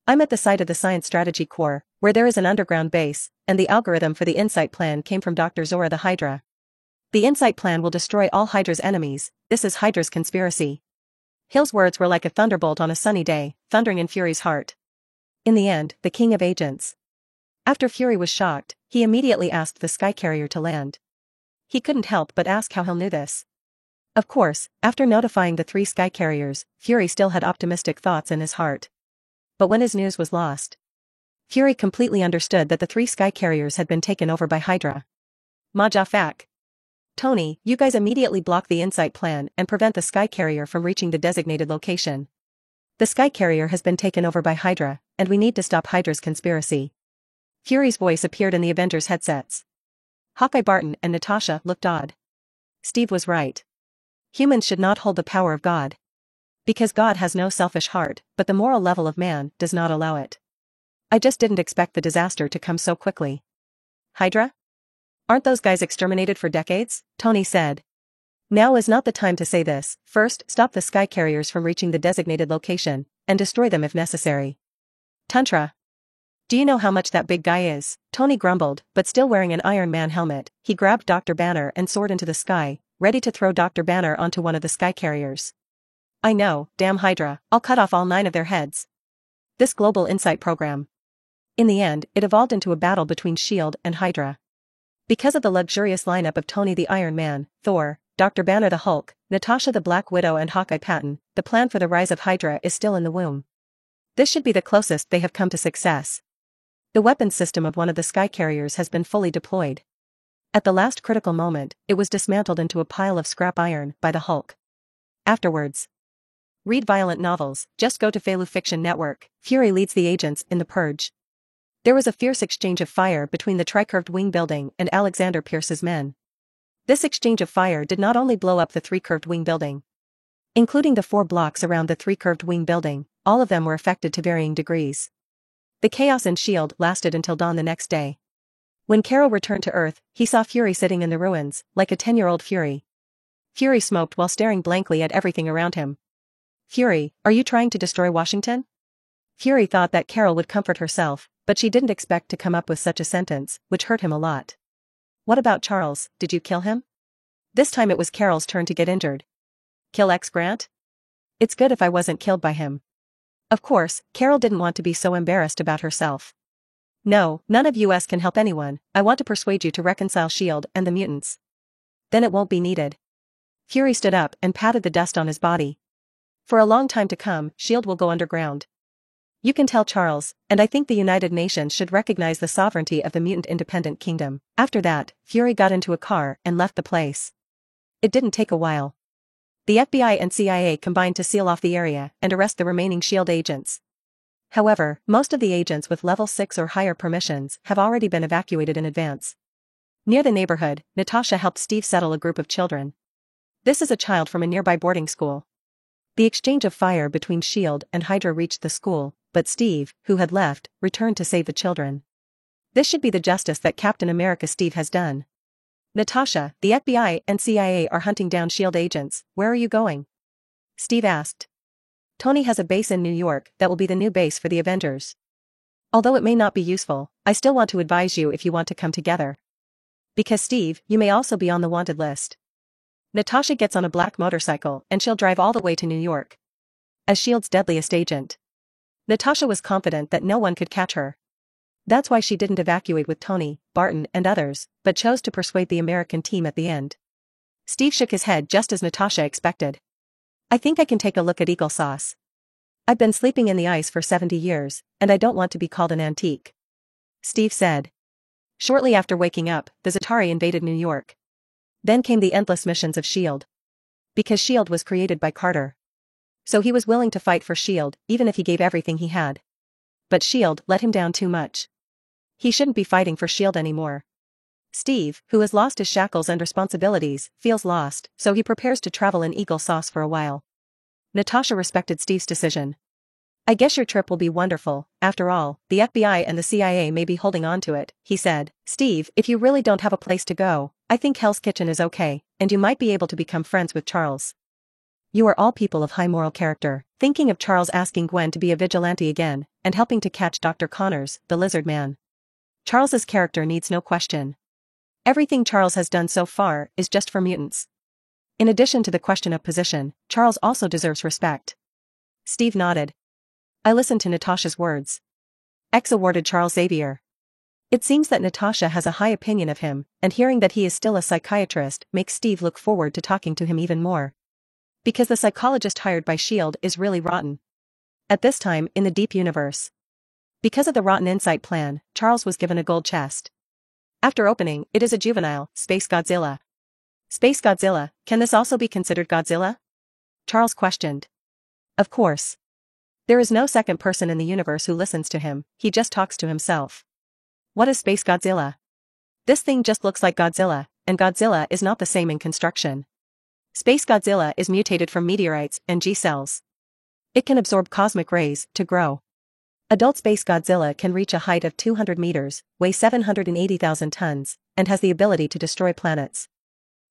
I'm at the site of the Science Strategy Core, where there is an underground base, and the algorithm for the InSight Plan came from Dr. Zora the Hydra. The Insight Plan will destroy all Hydra's enemies, this is Hydra's conspiracy. Hill's words were like a thunderbolt on a sunny day, thundering in Fury's heart. In the end, the king of agents. After Fury was shocked, he immediately asked the Skycarrier to land. He couldn't help but ask how Hill knew this. Of course, after notifying the 3 Skycarriers, Fury still had optimistic thoughts in his heart. But when his news was lost, Fury completely understood that the 3 Skycarriers had been taken over by Hydra. Majafak. Tony, you guys immediately block the Insight Plan and prevent the Skycarrier from reaching the designated location. The Skycarrier has been taken over by Hydra, and we need to stop Hydra's conspiracy. Fury's voice appeared in the Avengers headsets. Hawkeye, Barton, and Natasha looked odd. Steve was right. Humans should not hold the power of God. Because God has no selfish heart, but the moral level of man does not allow it. I just didn't expect the disaster to come so quickly. Hydra? Aren't those guys exterminated for decades? Tony said. Now is not the time to say this. First, stop the Skycarriers from reaching the designated location, and destroy them if necessary. Tantra. Do you know how much that big guy is? Tony grumbled, but still wearing an Iron Man helmet, he grabbed Dr. Banner and soared into the sky, ready to throw Dr. Banner onto one of the Skycarriers. I know, damn Hydra, I'll cut off all 9 of their heads. This global insight program. In the end, it evolved into a battle between S.H.I.E.L.D. and Hydra. Because of the luxurious lineup of Tony the Iron Man, Thor, Dr. Banner the Hulk, Natasha the Black Widow and Hawkeye Patton, the plan for the rise of Hydra is still in the womb. This should be the closest they have come to success. The weapons system of one of the Skycarriers has been fully deployed. At the last critical moment, it was dismantled into a pile of scrap iron by the Hulk. Afterwards. Read violent novels, just go to Felu Fiction Network. Fury leads the agents in The Purge. There was a fierce exchange of fire between the Tricurved Wing building and Alexander Pierce's men. This exchange of fire did not only blow up the 3 Curved Wing building, including the 4 blocks around the 3 Curved Wing building, all of them were affected to varying degrees. The chaos in S.H.I.E.L.D. lasted until dawn the next day. When Carol returned to Earth, he saw Fury sitting in the ruins, like a 10-year-old Fury. Fury smoked while staring blankly at everything around him. Fury, are you trying to destroy Washington? Fury thought that Carol would comfort herself, but she didn't expect to come up with such a sentence, which hurt him a lot. What about Charles, did you kill him? This time it was Carol's turn to get injured. Kill X Grant? It's good if I wasn't killed by him. Of course, Carol didn't want to be so embarrassed about herself. No, none of us can help anyone, I want to persuade you to reconcile S.H.I.E.L.D. and the mutants. Then it won't be needed. Fury stood up and patted the dust on his body. For a long time to come, S.H.I.E.L.D. will go underground. You can tell Charles, and I think the United Nations should recognize the sovereignty of the mutant independent kingdom. After that, Fury got into a car and left the place. It didn't take a while. The FBI and CIA combined to seal off the area and arrest the remaining S.H.I.E.L.D. agents. However, most of the agents with level 6 or higher permissions have already been evacuated in advance. Near the neighborhood, Natasha helped Steve settle a group of children. This is a child from a nearby boarding school. The exchange of fire between S.H.I.E.L.D. and Hydra reached the school, but Steve, who had left, returned to save the children. This should be the justice that Captain America Steve has done. Natasha, the FBI and CIA are hunting down S.H.I.E.L.D. agents, where are you going? Steve asked. Tony has a base in New York that will be the new base for the Avengers. Although it may not be useful, I still want to advise you if you want to come together. Because Steve, you may also be on the wanted list. Natasha gets on a black motorcycle and she'll drive all the way to New York. As S.H.I.E.L.D.'s deadliest agent. Natasha was confident that no one could catch her. That's why she didn't evacuate with Tony, Barton and others, but chose to persuade the American team at the end. Steve shook his head just as Natasha expected. I think I can take a look at Eagle Sauce. I've been sleeping in the ice for 70 years, and I don't want to be called an antique. Steve said. Shortly after waking up, the Za'Tari invaded New York. Then came the endless missions of S.H.I.E.L.D. Because S.H.I.E.L.D. was created by Carter. So he was willing to fight for S.H.I.E.L.D., even if he gave everything he had. But S.H.I.E.L.D. let him down too much. He shouldn't be fighting for S.H.I.E.L.D. anymore. Steve, who has lost his shackles and responsibilities, feels lost, so he prepares to travel in Eagle Sauce for a while. Natasha respected Steve's decision. I guess your trip will be wonderful, after all, the FBI and the CIA may be holding on to it, he said. Steve, if you really don't have a place to go, I think Hell's Kitchen is okay, and you might be able to become friends with Charles. You are all people of high moral character, thinking of Charles asking Gwen to be a vigilante again, and helping to catch Dr. Connors, the lizard man. Charles's character needs no question. Everything Charles has done so far is just for mutants. In addition to the question of position, Charles also deserves respect. Steve nodded. I listened to Natasha's words. X awarded Charles Xavier. It seems that Natasha has a high opinion of him, and hearing that he is still a psychiatrist makes Steve look forward to talking to him even more. Because the psychologist hired by S.H.I.E.L.D. is really rotten. At this time in the Deep Universe. Because of the Rotten Insight plan, Charles was given a gold chest. After opening, it is a juvenile, Space Godzilla. Space Godzilla, can this also be considered Godzilla? Charles questioned. Of course. There is no second person in the universe who listens to him, he just talks to himself. What is Space Godzilla? This thing just looks like Godzilla, and Godzilla is not the same in construction. Space Godzilla is mutated from meteorites and G-cells. It can absorb cosmic rays to grow. Adult Space Godzilla can reach a height of 200 meters, weigh 780,000 tons, and has the ability to destroy planets.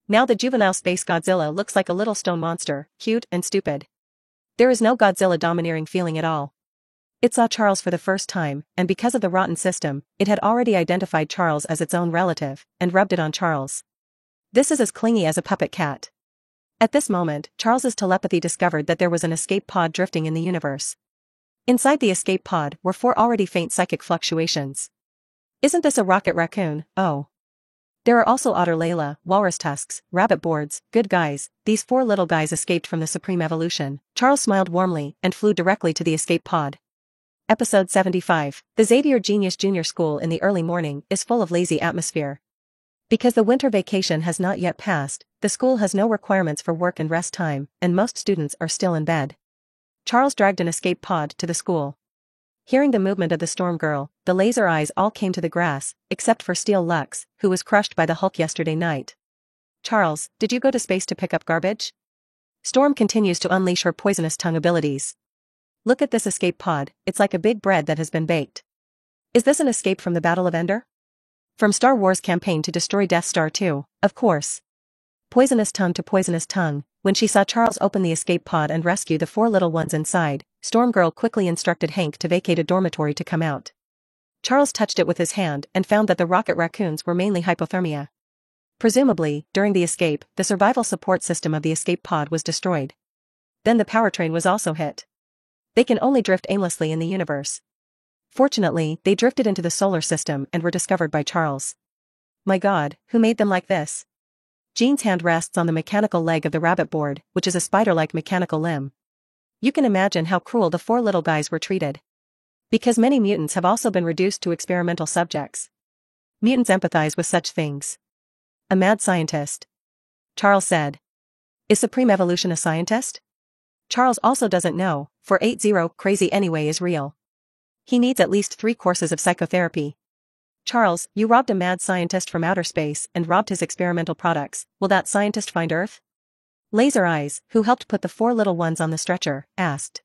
Now the juvenile Space Godzilla looks like a little stone monster, cute and stupid. There is no Godzilla domineering feeling at all. It saw Charles for the first time, and because of the rotten system, it had already identified Charles as its own relative, and rubbed it on Charles. This is as clingy as a puppet cat. At this moment, Charles's telepathy discovered that there was an escape pod drifting in the universe. Inside the escape pod were 4 already faint psychic fluctuations. Isn't this a rocket raccoon? Oh. There are also otter Layla, walrus tusks, rabbit boards, good guys. These 4 little guys escaped from the Supreme Evolution. Charles smiled warmly and flew directly to the escape pod. Episode 75. The Xavier Genius Junior School in the early morning is full of lazy atmosphere. Because the winter vacation has not yet passed, the school has no requirements for work and rest time, and most students are still in bed. Charles dragged an escape pod to the school. Hearing the movement of the Storm Girl, the laser eyes all came to the grass, except for Steel Lux, who was crushed by the Hulk yesterday night. Charles, did you go to space to pick up garbage? Storm continues to unleash her poisonous tongue abilities. Look at this escape pod, it's like a big bread that has been baked. Is this an escape from the Battle of Endor? From Star Wars campaign to destroy Death Star 2, of course. Poisonous tongue to poisonous tongue. When she saw Charles open the escape pod and rescue the 4 little ones inside, Storm Girl quickly instructed Hank to vacate a dormitory to come out. Charles touched it with his hand and found that the rocket raccoons were mainly hypothermia. Presumably, during the escape, the survival support system of the escape pod was destroyed. Then the powertrain was also hit. They can only drift aimlessly in the universe. Fortunately, they drifted into the solar system and were discovered by Charles. My God, who made them like this? Jean's hand rests on the mechanical leg of the rabbit board, which is a spider-like mechanical limb. You can imagine how cruel the 4 little guys were treated. Because many mutants have also been reduced to experimental subjects. Mutants empathize with such things. A mad scientist. Charles said. Is Supreme Evolution a scientist? Charles also doesn't know, for 80 crazy anyway is real. He needs at least 3 courses of psychotherapy. Charles, you robbed a mad scientist from outer space and robbed his experimental products. Will that scientist find Earth? Laser Eyes, who helped put the 4 little ones on the stretcher, asked.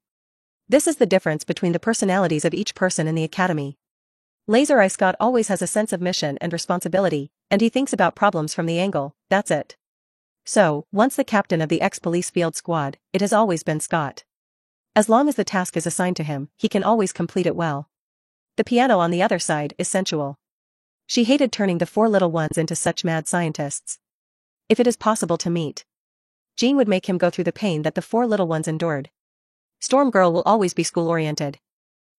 This is the difference between the personalities of each person in the academy. Laser Eye Scott always has a sense of mission and responsibility, and he thinks about problems from the angle, that's it. So, once the captain of the ex-police field squad, it has always been Scott. As long as the task is assigned to him, he can always complete it well. The piano on the other side is sensual. She hated turning the 4 little ones into such mad scientists. If it is possible to meet, Jean would make him go through the pain that the 4 little ones endured. Storm Girl will always be school-oriented.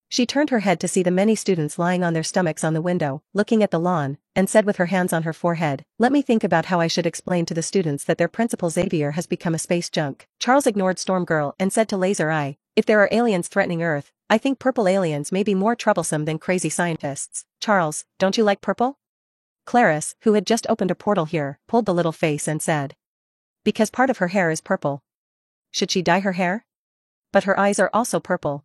She turned her head to see the many students lying on their stomachs on the window, looking at the lawn, and said with her hands on her forehead, let me think about how I should explain to the students that their principal Xavier has become a space junk. Charles ignored Storm Girl and said to Laser Eye, if there are aliens threatening Earth, I think purple aliens may be more troublesome than crazy scientists. Charles, don't you like purple? Clarice, who had just opened a portal here, pulled the little face and said. Because part of her hair is purple. Should she dye her hair? But her eyes are also purple.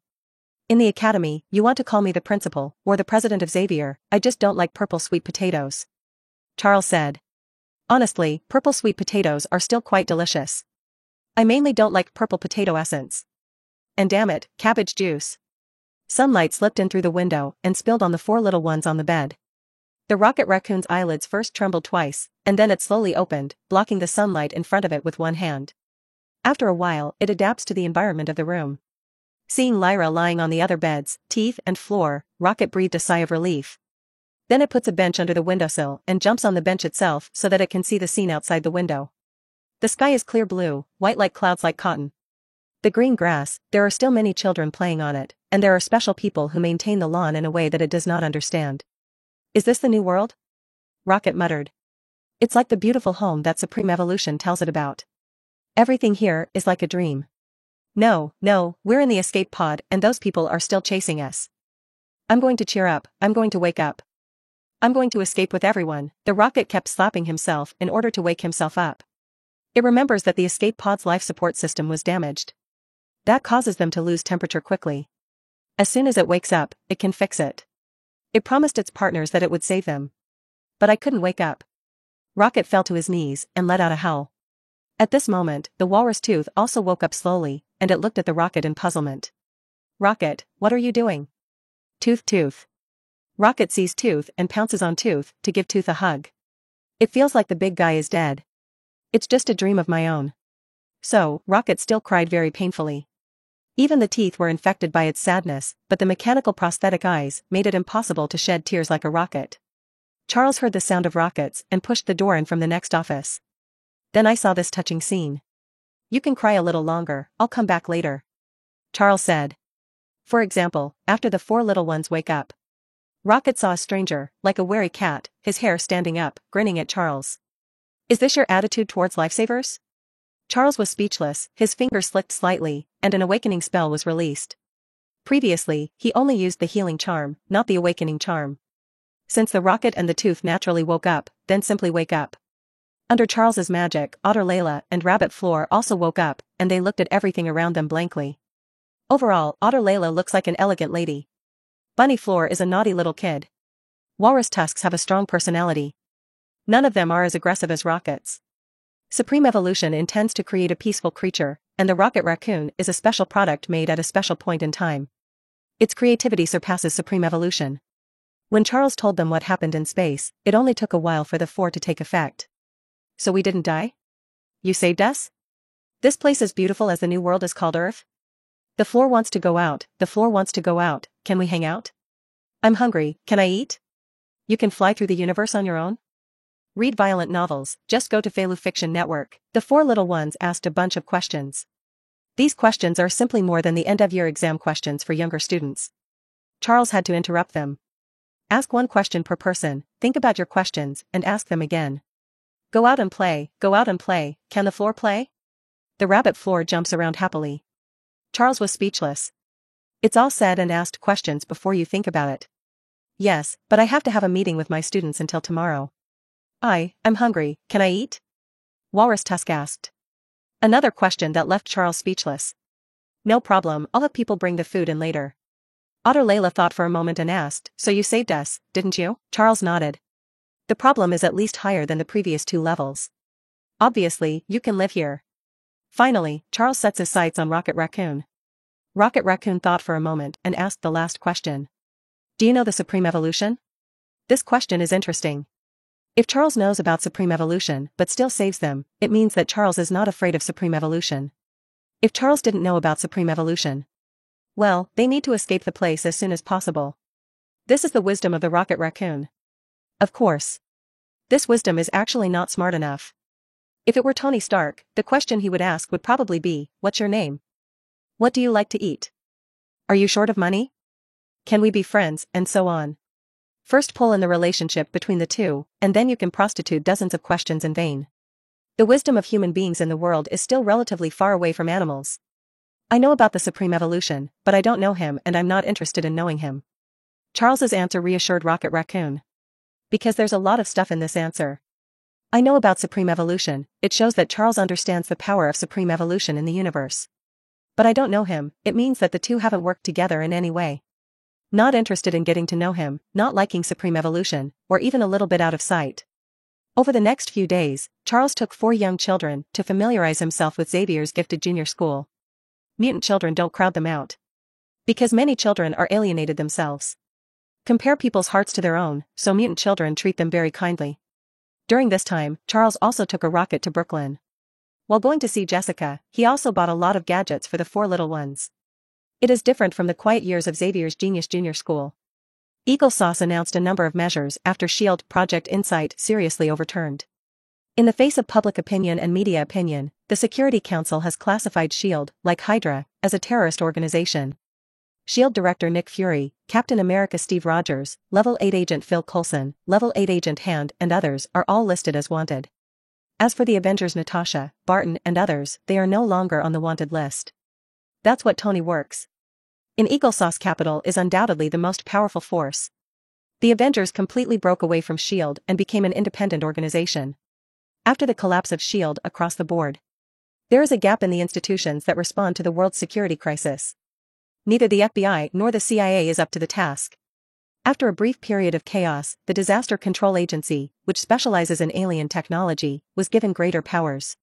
In the academy, you want to call me the principal, or the president of Xavier, I just don't like purple sweet potatoes. Charles said. Honestly, purple sweet potatoes are still quite delicious. I mainly don't like purple potato essence. And damn it, cabbage juice. Sunlight slipped in through the window and spilled on the 4 little ones on the bed. The rocket raccoon's eyelids first trembled twice, and then it slowly opened, blocking the sunlight in front of it with one hand. After a while, it adapts to the environment of the room. Seeing Lyra lying on the other beds, teeth and floor, Rocket breathed a sigh of relief. Then it puts a bench under the windowsill and jumps on the bench itself so that it can see the scene outside the window. The sky is clear blue, white like clouds like cotton. The green grass, there are still many children playing on it, and there are special people who maintain the lawn in a way that it does not understand. Is this the new world? Rocket muttered. It's like the beautiful home that Supreme Evolution tells it about. Everything here is like a dream. No, we're in the escape pod and those people are still chasing us. I'm going to cheer up, I'm going to wake up. I'm going to escape with everyone. The rocket kept slapping himself in order to wake himself up. It remembers that the escape pod's life support system was damaged. That causes them to lose temperature quickly. As soon as it wakes up, it can fix it. It promised its partners that it would save them. But I couldn't wake up. Rocket fell to his knees and let out a howl. At this moment, the walrus Tooth also woke up slowly, and it looked at the rocket in puzzlement. Rocket, what are you doing? Tooth. Rocket sees Tooth and pounces on Tooth to give Tooth a hug. It feels like the big guy is dead. It's just a dream of my own. So, Rocket still cried very painfully. Even the teeth were infected by its sadness, but the mechanical prosthetic eyes made it impossible to shed tears like a rocket. Charles heard the sound of rockets and pushed the door in from the next office. Then I saw this touching scene. You can cry a little longer, I'll come back later. Charles said. For example, after the 4 little ones wake up. Rocket saw a stranger, like a wary cat, his hair standing up, grinning at Charles. Is this your attitude towards lifesavers? Charles was speechless, his finger slipped slightly, and an awakening spell was released. Previously, he only used the healing charm, not the awakening charm. Since the rocket and the Tooth naturally woke up, then simply wake up. Under Charles's magic, Otter Layla and Rabbit Floor also woke up, and they looked at everything around them blankly. Overall, Otter Layla looks like an elegant lady. Bunny Floor is a naughty little kid. Walrus Tusks have a strong personality. None of them are as aggressive as rockets. Supreme Evolution intends to create a peaceful creature, and the Rocket Raccoon is a special product made at a special point in time. Its creativity surpasses Supreme Evolution. When Charles told them what happened in space, it only took a while for the 4 to take effect. So we didn't die? You saved us? This place as beautiful as the new world is called Earth? The floor wants to go out, can we hang out? I'm hungry, can I eat? You can fly through the universe on your own? Read violent novels, just go to Felu Fiction Network. The 4 little ones asked a bunch of questions. These questions are simply more than the end-of-year exam questions for younger students. Charles had to interrupt them. Ask 1 question per person, think about your questions, and ask them again. Go out and play, can the floor play? The rabbit floor jumps around happily. Charles was speechless. It's all said and asked questions before you think about it. Yes, but I have to have a meeting with my students until tomorrow. I'm hungry, can I eat? Walrus Tusk asked. Another question that left Charles speechless. No problem, I'll have people bring the food in later. Otter Layla thought for a moment and asked, so you saved us, didn't you? Charles nodded. The problem is at least higher than the previous 2 levels. Obviously, you can live here. Finally, Charles sets his sights on Rocket Raccoon. Rocket Raccoon thought for a moment and asked the last question. Do you know the Supreme Evolution? This question is interesting. If Charles knows about Supreme Evolution but still saves them, it means that Charles is not afraid of Supreme Evolution. If Charles didn't know about Supreme Evolution, well, they need to escape the place as soon as possible. This is the wisdom of the Rocket Raccoon. Of course. This wisdom is actually not smart enough. If it were Tony Stark, the question he would ask would probably be, what's your name? What do you like to eat? Are you short of money? Can we be friends, and so on. First pull in the relationship between the 2, and then you can prostitute dozens of questions in vain. The wisdom of human beings in the world is still relatively far away from animals. I know about the Supreme Evolution, but I don't know him and I'm not interested in knowing him. Charles's answer reassured Rocket Raccoon. Because there's a lot of stuff in this answer. I know about Supreme Evolution, it shows that Charles understands the power of Supreme Evolution in the universe. But I don't know him, it means that the 2 haven't worked together in any way. Not interested in getting to know him, not liking Supreme Evolution, or even a little bit out of sight. Over the next few days, Charles took 4 young children to familiarize himself with Xavier's gifted junior school. Mutant children don't crowd them out. Because many children are alienated themselves. Compare people's hearts to their own, so mutant children treat them very kindly. During this time, Charles also took a rocket to Brooklyn. While going to see Jessica, he also bought a lot of gadgets for the 4 little ones. It is different from the quiet years of Xavier's Genius Junior School. Eagle Sauce announced a number of measures after S.H.I.E.L.D. Project Insight seriously overturned. In the face of public opinion and media opinion, the Security Council has classified S.H.I.E.L.D., like Hydra, as a terrorist organization. S.H.I.E.L.D. Director Nick Fury, Captain America Steve Rogers, Level 8 Agent Phil Coulson, Level 8 Agent Hand and others are all listed as wanted. As for the Avengers Natasha, Barton and others, they are no longer on the wanted list. That's what Tony works. In Eagle Sauce Capital is undoubtedly the most powerful force. The Avengers completely broke away from S.H.I.E.L.D. and became an independent organization. After the collapse of S.H.I.E.L.D. across the board, there is a gap in the institutions that respond to the world's security crisis. Neither the FBI nor the CIA is up to the task. After a brief period of chaos, the Disaster Control Agency, which specializes in alien technology, was given greater powers.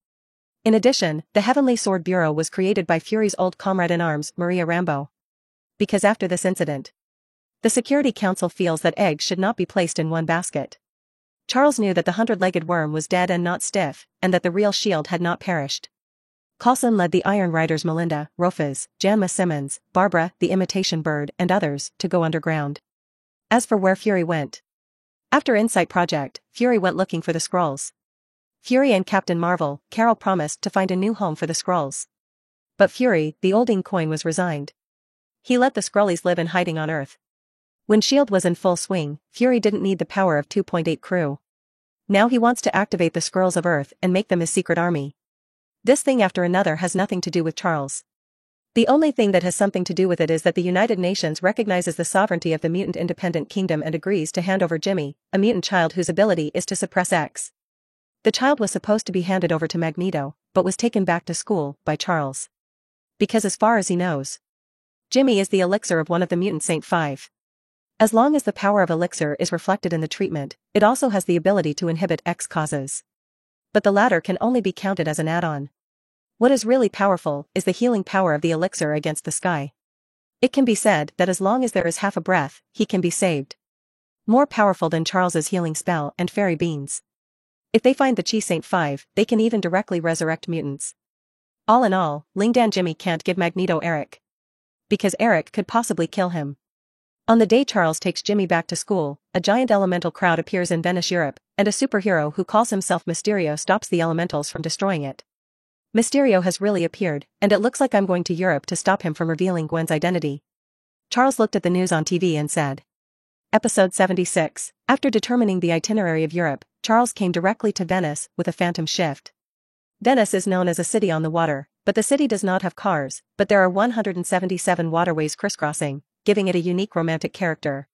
In addition, the Heavenly Sword Bureau was created by Fury's old comrade-in-arms, Maria Rambeau. Because after this incident, the Security Council feels that eggs should not be placed in one basket. Charles knew that the 100-legged worm was dead and not stiff, and that the real S.H.I.E.L.D. had not perished. Coulson led the Iron Riders Melinda, Rofus, Janma Simmons, Barbara, the Imitation Bird and others to go underground. As for where Fury went. After Insight Project, Fury went looking for the Skrulls. Fury and Captain Marvel, Carol promised to find a new home for the Skrulls. But Fury, the olding coin was resigned. He let the Skrullies live in hiding on Earth. When S.H.I.E.L.D. was in full swing, Fury didn't need the power of 2.8 crew. Now he wants to activate the Skrulls of Earth and make them his secret army. This thing after another has nothing to do with Charles. The only thing that has something to do with it is that the United Nations recognizes the sovereignty of the mutant independent kingdom and agrees to hand over Jimmy, a mutant child whose ability is to suppress X. The child was supposed to be handed over to Magneto, but was taken back to school by Charles. Because as far as he knows, Jimmy is the elixir of one of the mutant Saint 5. As long as the power of elixir is reflected in the treatment, it also has the ability to inhibit X causes. But the latter can only be counted as an add-on. What is really powerful is the healing power of the elixir against the sky. It can be said that as long as there is half a breath, he can be saved. More powerful than Charles's healing spell and fairy beans. If they find the Chi Saint 5, they can even directly resurrect mutants. All in all, Lingdan Jimmy can't give Magneto Eric. Because Eric could possibly kill him. On the day Charles takes Jimmy back to school, a giant elemental crowd appears in Venice, Europe, and a superhero who calls himself Mysterio stops the elementals from destroying it. Mysterio has really appeared, and it looks like I'm going to Europe to stop him from revealing Gwen's identity. Charles looked at the news on TV and said. Episode 76. After determining the itinerary of Europe, Charles came directly to Venice with a phantom shift. Venice is known as a city on the water, but the city does not have cars, but there are 177 waterways crisscrossing, giving it a unique romantic character.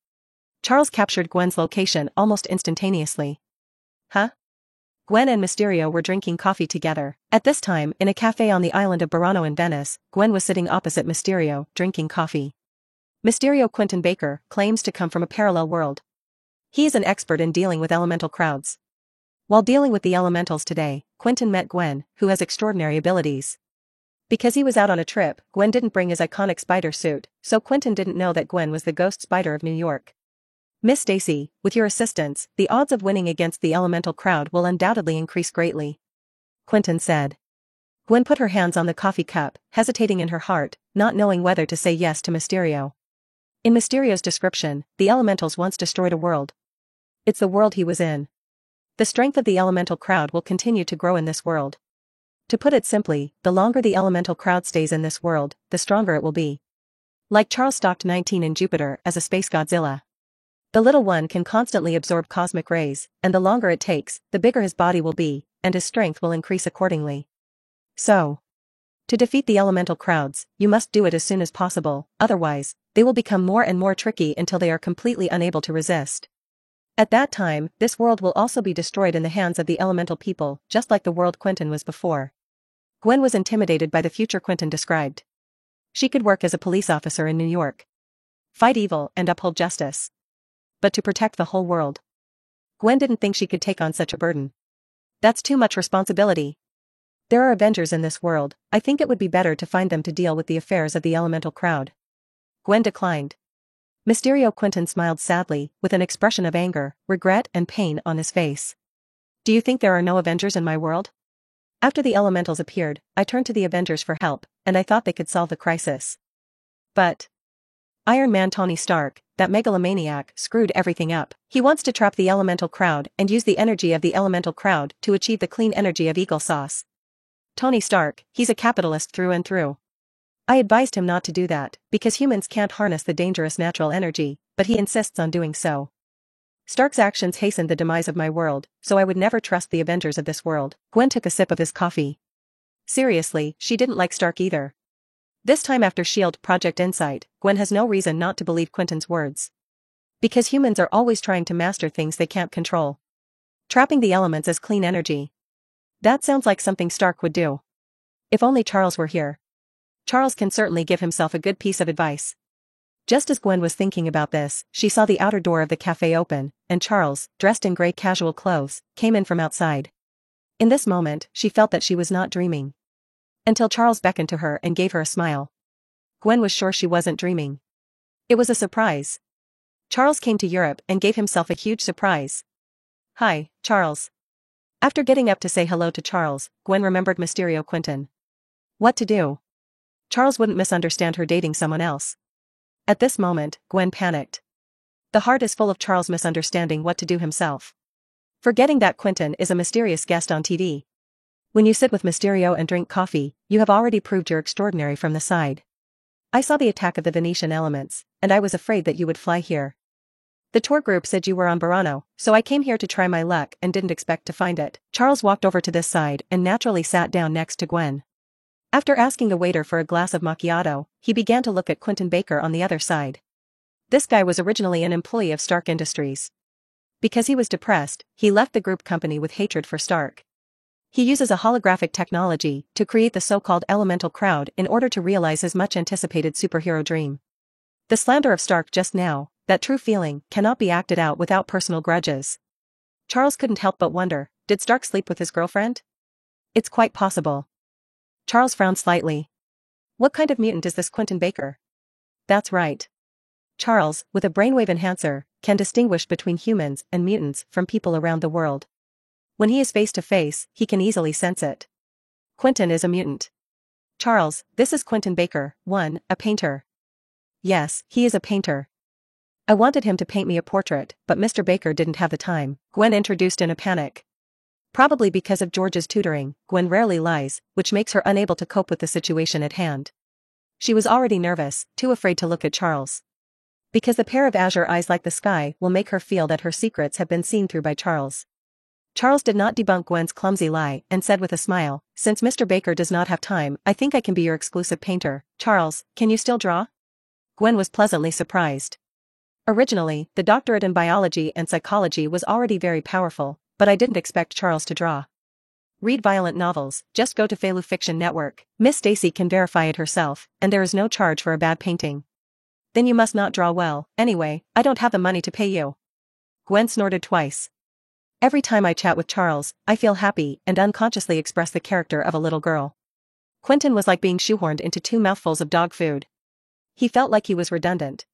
Charles captured Gwen's location almost instantaneously. Huh? Gwen and Mysterio were drinking coffee together. At this time, in a cafe on the island of Burano in Venice, Gwen was sitting opposite Mysterio, drinking coffee. Mysterio Quentin Baker claims to come from a parallel world. He is an expert in dealing with elemental crowds. While dealing with the elementals today, Quentin met Gwen, who has extraordinary abilities. Because he was out on a trip, Gwen didn't bring his iconic spider suit, so Quentin didn't know that Gwen was the ghost spider of New York. Miss Stacy, with your assistance, the odds of winning against the elemental crowd will undoubtedly increase greatly. Quentin said. Gwen put her hands on the coffee cup, hesitating in her heart, not knowing whether to say yes to Mysterio. In Mysterio's description, the elementals once destroyed a world. It's the world he was in. The strength of the elemental crowd will continue to grow in this world. To put it simply, the longer the elemental crowd stays in this world, the stronger it will be. Like Charles stalked 19 in Jupiter as a space Godzilla. The little one can constantly absorb cosmic rays, and the longer it takes, the bigger his body will be, and his strength will increase accordingly. So, to defeat the elemental crowds, you must do it as soon as possible, otherwise, they will become more and more tricky until they are completely unable to resist. At that time, this world will also be destroyed in the hands of the elemental people, just like the world Quentin was before. Gwen was intimidated by the future Quentin described. She could work as a police officer in New York. Fight evil and uphold justice. But to protect the whole world. Gwen didn't think she could take on such a burden. That's too much responsibility. There are Avengers in this world, I think it would be better to find them to deal with the affairs of the elemental crowd. Gwen declined. Mysterio Quentin smiled sadly, with an expression of anger, regret and pain on his face. Do you think there are no Avengers in my world? After the elementals appeared, I turned to the Avengers for help, and I thought they could solve the crisis. But Iron Man Tony Stark, that megalomaniac, screwed everything up. He wants to trap the elemental crowd and use the energy of the elemental crowd to achieve the clean energy of Eagle Sauce. Tony Stark, he's a capitalist through and through. I advised him not to do that, because humans can't harness the dangerous natural energy, but he insists on doing so. Stark's actions hastened the demise of my world, so I would never trust the Avengers of this world. Gwen took a sip of his coffee. Seriously, she didn't like Stark either. This time after S.H.I.E.L.D. Project Insight, Gwen has no reason not to believe Quentin's words. Because humans are always trying to master things they can't control. Trapping the elements as clean energy. That sounds like something Stark would do. If only Charles were here. Charles can certainly give himself a good piece of advice. Just as Gwen was thinking about this, she saw the outer door of the cafe open, and Charles, dressed in gray casual clothes, came in from outside. In this moment, she felt that she was not dreaming. Until Charles beckoned to her and gave her a smile. Gwen was sure she wasn't dreaming. It was a surprise. Charles came to Europe and gave himself a huge surprise. Hi, Charles. After getting up to say hello to Charles, Gwen remembered Mysterio Quentin. What to do? Charles wouldn't misunderstand her dating someone else. At this moment, Gwen panicked. The heart is full of Charles misunderstanding what to do himself. Forgetting that Quentin is a mysterious guest on TV. When you sit with Mysterio and drink coffee, you have already proved you're extraordinary from the side. I saw the attack of the Venetian elements, and I was afraid that you would fly here. The tour group said you were on Burano, so I came here to try my luck and didn't expect to find it. Charles walked over to this side and naturally sat down next to Gwen. After asking the waiter for a glass of macchiato, he began to look at Quentin Baker on the other side. This guy was originally an employee of Stark Industries. Because he was depressed, he left the group company with hatred for Stark. He uses a holographic technology to create the so-called elemental crowd in order to realize his much-anticipated superhero dream. The slander of Stark just now, that true feeling, cannot be acted out without personal grudges. Charles couldn't help but wonder, did Stark sleep with his girlfriend? It's quite possible. Charles frowned slightly. What kind of mutant is this Quentin Baker? That's right. Charles, with a brainwave enhancer, can distinguish between humans and mutants from people around the world. When he is face to face, he can easily sense it. Quentin is a mutant. Charles, this is Quentin Baker, a painter. Yes, he is a painter. I wanted him to paint me a portrait, but Mr. Baker didn't have the time, Gwen introduced in a panic. Probably because of George's tutoring, Gwen rarely lies, which makes her unable to cope with the situation at hand. She was already nervous, too afraid to look at Charles. Because the pair of azure eyes like the sky will make her feel that her secrets have been seen through by Charles. Charles did not debunk Gwen's clumsy lie and said with a smile, since Mr. Baker does not have time, I think I can be your exclusive painter. Charles, can you still draw? Gwen was pleasantly surprised. Originally, the doctorate in biology and psychology was already very powerful, but I didn't expect Charles to draw. Read violent novels, just go to Felu Fiction Network. Miss Stacy can verify it herself, and there is no charge for a bad painting. Then you must not draw well, anyway, I don't have the money to pay you. Gwen snorted twice. Every time I chat with Charles, I feel happy and unconsciously express the character of a little girl. Quentin was like being shoehorned into 2 mouthfuls of dog food. He felt like he was redundant.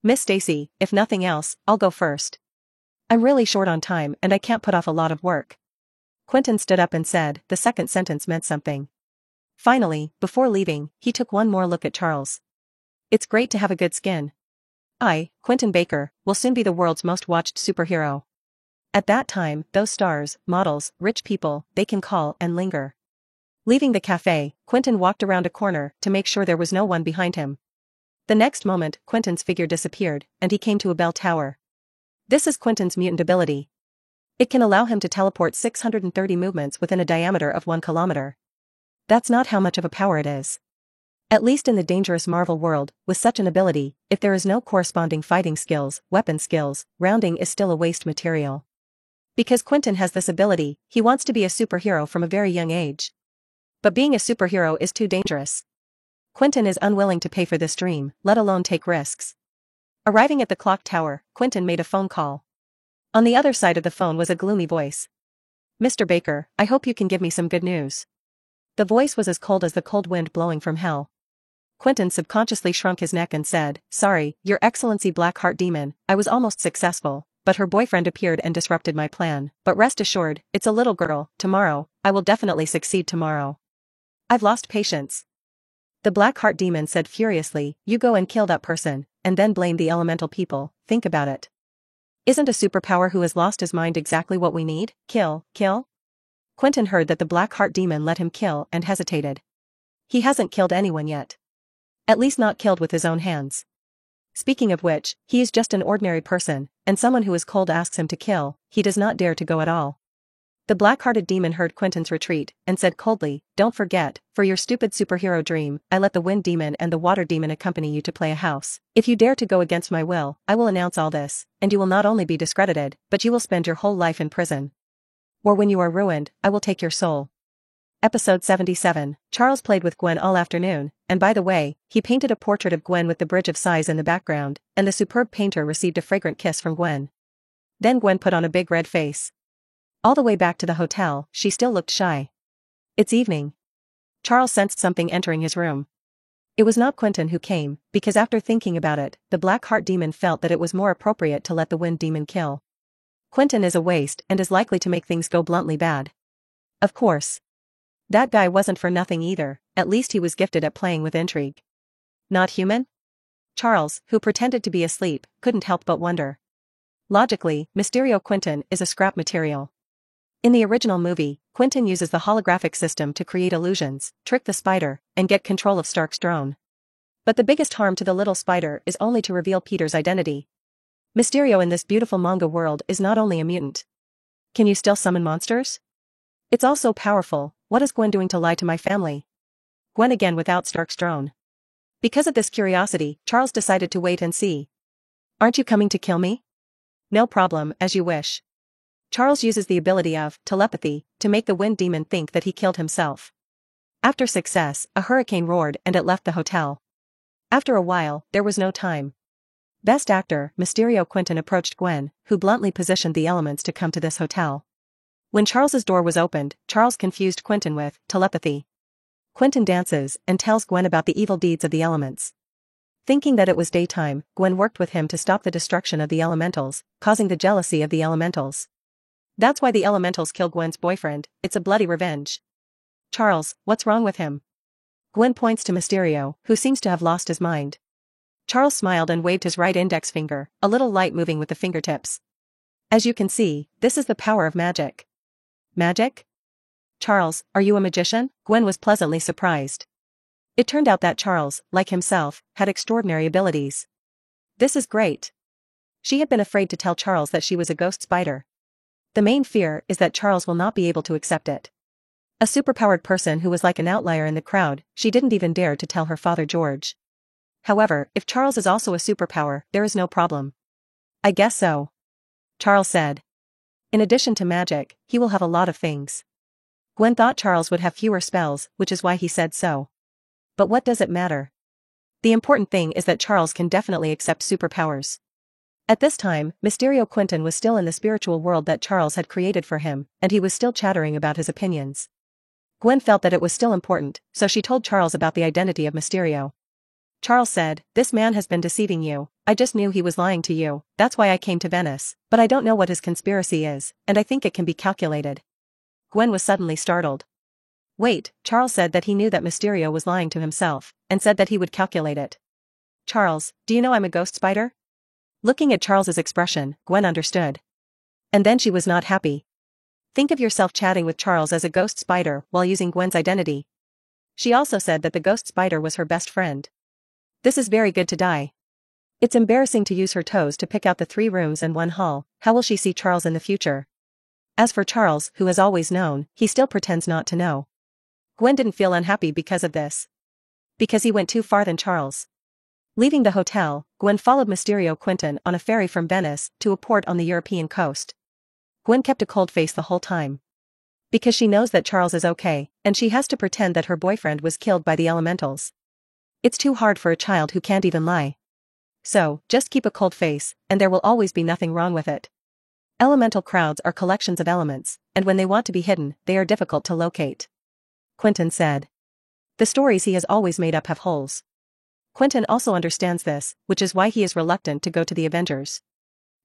Miss Stacy, if nothing else, I'll go first. I'm really short on time and I can't put off a lot of work. Quentin stood up and said the second sentence meant something. Finally, before leaving, he took one more look at Charles. It's great to have a good skin. I, Quentin Baker, will soon be the world's most watched superhero. At that time, those stars, models, rich people, they can call and linger. Leaving the cafe, Quentin walked around a corner to make sure there was no one behind him. The next moment, Quentin's figure disappeared, and he came to a bell tower. This is Quentin's mutant ability. It can allow him to teleport 630 movements within a diameter of 1 kilometer. That's not how much of a power it is. At least in the dangerous Marvel world, with such an ability, if there is no corresponding fighting skills, weapon skills, rounding is still a waste material. Because Quentin has this ability, he wants to be a superhero from a very young age. But being a superhero is too dangerous. Quentin is unwilling to pay for this dream, let alone take risks. Arriving at the clock tower, Quentin made a phone call. On the other side of the phone was a gloomy voice. Mr. Baker, I hope you can give me some good news. The voice was as cold as the cold wind blowing from hell. Quentin subconsciously shrunk his neck and said, Sorry, Your Excellency Blackheart Demon, I was almost successful. But her boyfriend appeared and disrupted my plan. But rest assured, it's a little girl, tomorrow, I will definitely succeed tomorrow. I've lost patience. The Black Heart Demon said furiously, you go and kill that person, and then blame the elemental people, think about it. Isn't a superpower who has lost his mind exactly what we need? Kill. Quentin heard that the Black Heart Demon let him kill and hesitated. He hasn't killed anyone yet. At least not killed with his own hands. Speaking of which, he is just an ordinary person, and someone who is cold asks him to kill, he does not dare to go at all. The black-hearted demon heard Quentin's retreat, and said coldly, don't forget, for your stupid superhero dream, I let the wind demon and the water demon accompany you to play a house. If you dare to go against my will, I will announce all this, and you will not only be discredited, but you will spend your whole life in prison. Or when you are ruined, I will take your soul. Episode 77. Charles played with Gwen all afternoon, and by the way, he painted a portrait of Gwen with the Bridge of Sighs in the background, and the superb painter received a fragrant kiss from Gwen. Then Gwen put on a big red face. All the way back to the hotel, she still looked shy. It's evening. Charles sensed something entering his room. It was not Quentin who came, because after thinking about it, the Black Heart Demon felt that it was more appropriate to let the Wind Demon kill. Quentin is a waste and is likely to make things go bluntly bad. Of course. That guy wasn't for nothing either, at least he was gifted at playing with intrigue. Not human? Charles, who pretended to be asleep, couldn't help but wonder. Logically, Mysterio Quentin is a scrap material. In the original movie, Quentin uses the holographic system to create illusions, trick the spider, and get control of Stark's drone. But the biggest harm to the little spider is only to reveal Peter's identity. Mysterio in this beautiful manga world is not only a mutant. Can you still summon monsters? It's all so powerful, what is Gwen doing to lie to my family? Gwen again without Stark's drone. Because of this curiosity, Charles decided to wait and see. Aren't you coming to kill me? No problem, as you wish. Charles uses the ability of telepathy to make the wind demon think that he killed himself. After success, a hurricane roared and it left the hotel. After a while, there was no time. Best Actor, Mysterio Quentin approached Gwen, who bluntly positioned the elements to come to this hotel. When Charles's door was opened, Charles confused Quentin with telepathy. Quentin dances and tells Gwen about the evil deeds of the elements. Thinking that it was daytime, Gwen worked with him to stop the destruction of the elementals, causing the jealousy of the elementals. That's why the elementals kill Gwen's boyfriend, it's a bloody revenge. Charles, what's wrong with him? Gwen points to Mysterio, who seems to have lost his mind. Charles smiled and waved his right index finger, a little light moving with the fingertips. As you can see, this is the power of magic. Magic? Charles, are you a magician? Gwen was pleasantly surprised. It turned out that Charles, like himself, had extraordinary abilities. This is great. She had been afraid to tell Charles that she was a ghost spider. The main fear is that Charles will not be able to accept it. A superpowered person who was like an outlier in the crowd, she didn't even dare to tell her father George. However, if Charles is also a superpower, there is no problem. I guess so. Charles said. In addition to magic, he will have a lot of things. Gwen thought Charles would have fewer spells, which is why he said so. But what does it matter? The important thing is that Charles can definitely accept superpowers. At this time, Mysterio Quentin was still in the spiritual world that Charles had created for him, and he was still chattering about his opinions. Gwen felt that it was still important, so she told Charles about the identity of Mysterio. Charles said, this man has been deceiving you, I just knew he was lying to you, that's why I came to Venice, but I don't know what his conspiracy is, and I think it can be calculated. Gwen was suddenly startled. Wait, Charles said that he knew that Mysterio was lying to himself, and said that he would calculate it. Charles, do you know I'm a ghost spider? Looking at Charles's expression, Gwen understood. And then she was not happy. Think of yourself chatting with Charles as a ghost spider while using Gwen's identity. She also said that the ghost spider was her best friend. This is very good to die. It's embarrassing to use her toes to pick out the 3 rooms and 1 hall, how will she see Charles in the future? As for Charles, who has always known, he still pretends not to know. Gwen didn't feel unhappy because of this. Because he went too far than Charles. Leaving the hotel, Gwen followed Mysterio Quentin on a ferry from Venice to a port on the European coast. Gwen kept a cold face the whole time. Because she knows that Charles is okay, and she has to pretend that her boyfriend was killed by the elementals. It's too hard for a child who can't even lie. So, just keep a cold face, and there will always be nothing wrong with it. Elemental crowds are collections of elements, and when they want to be hidden, they are difficult to locate. Quentin said. The stories he has always made up have holes. Quentin also understands this, which is why he is reluctant to go to the Avengers.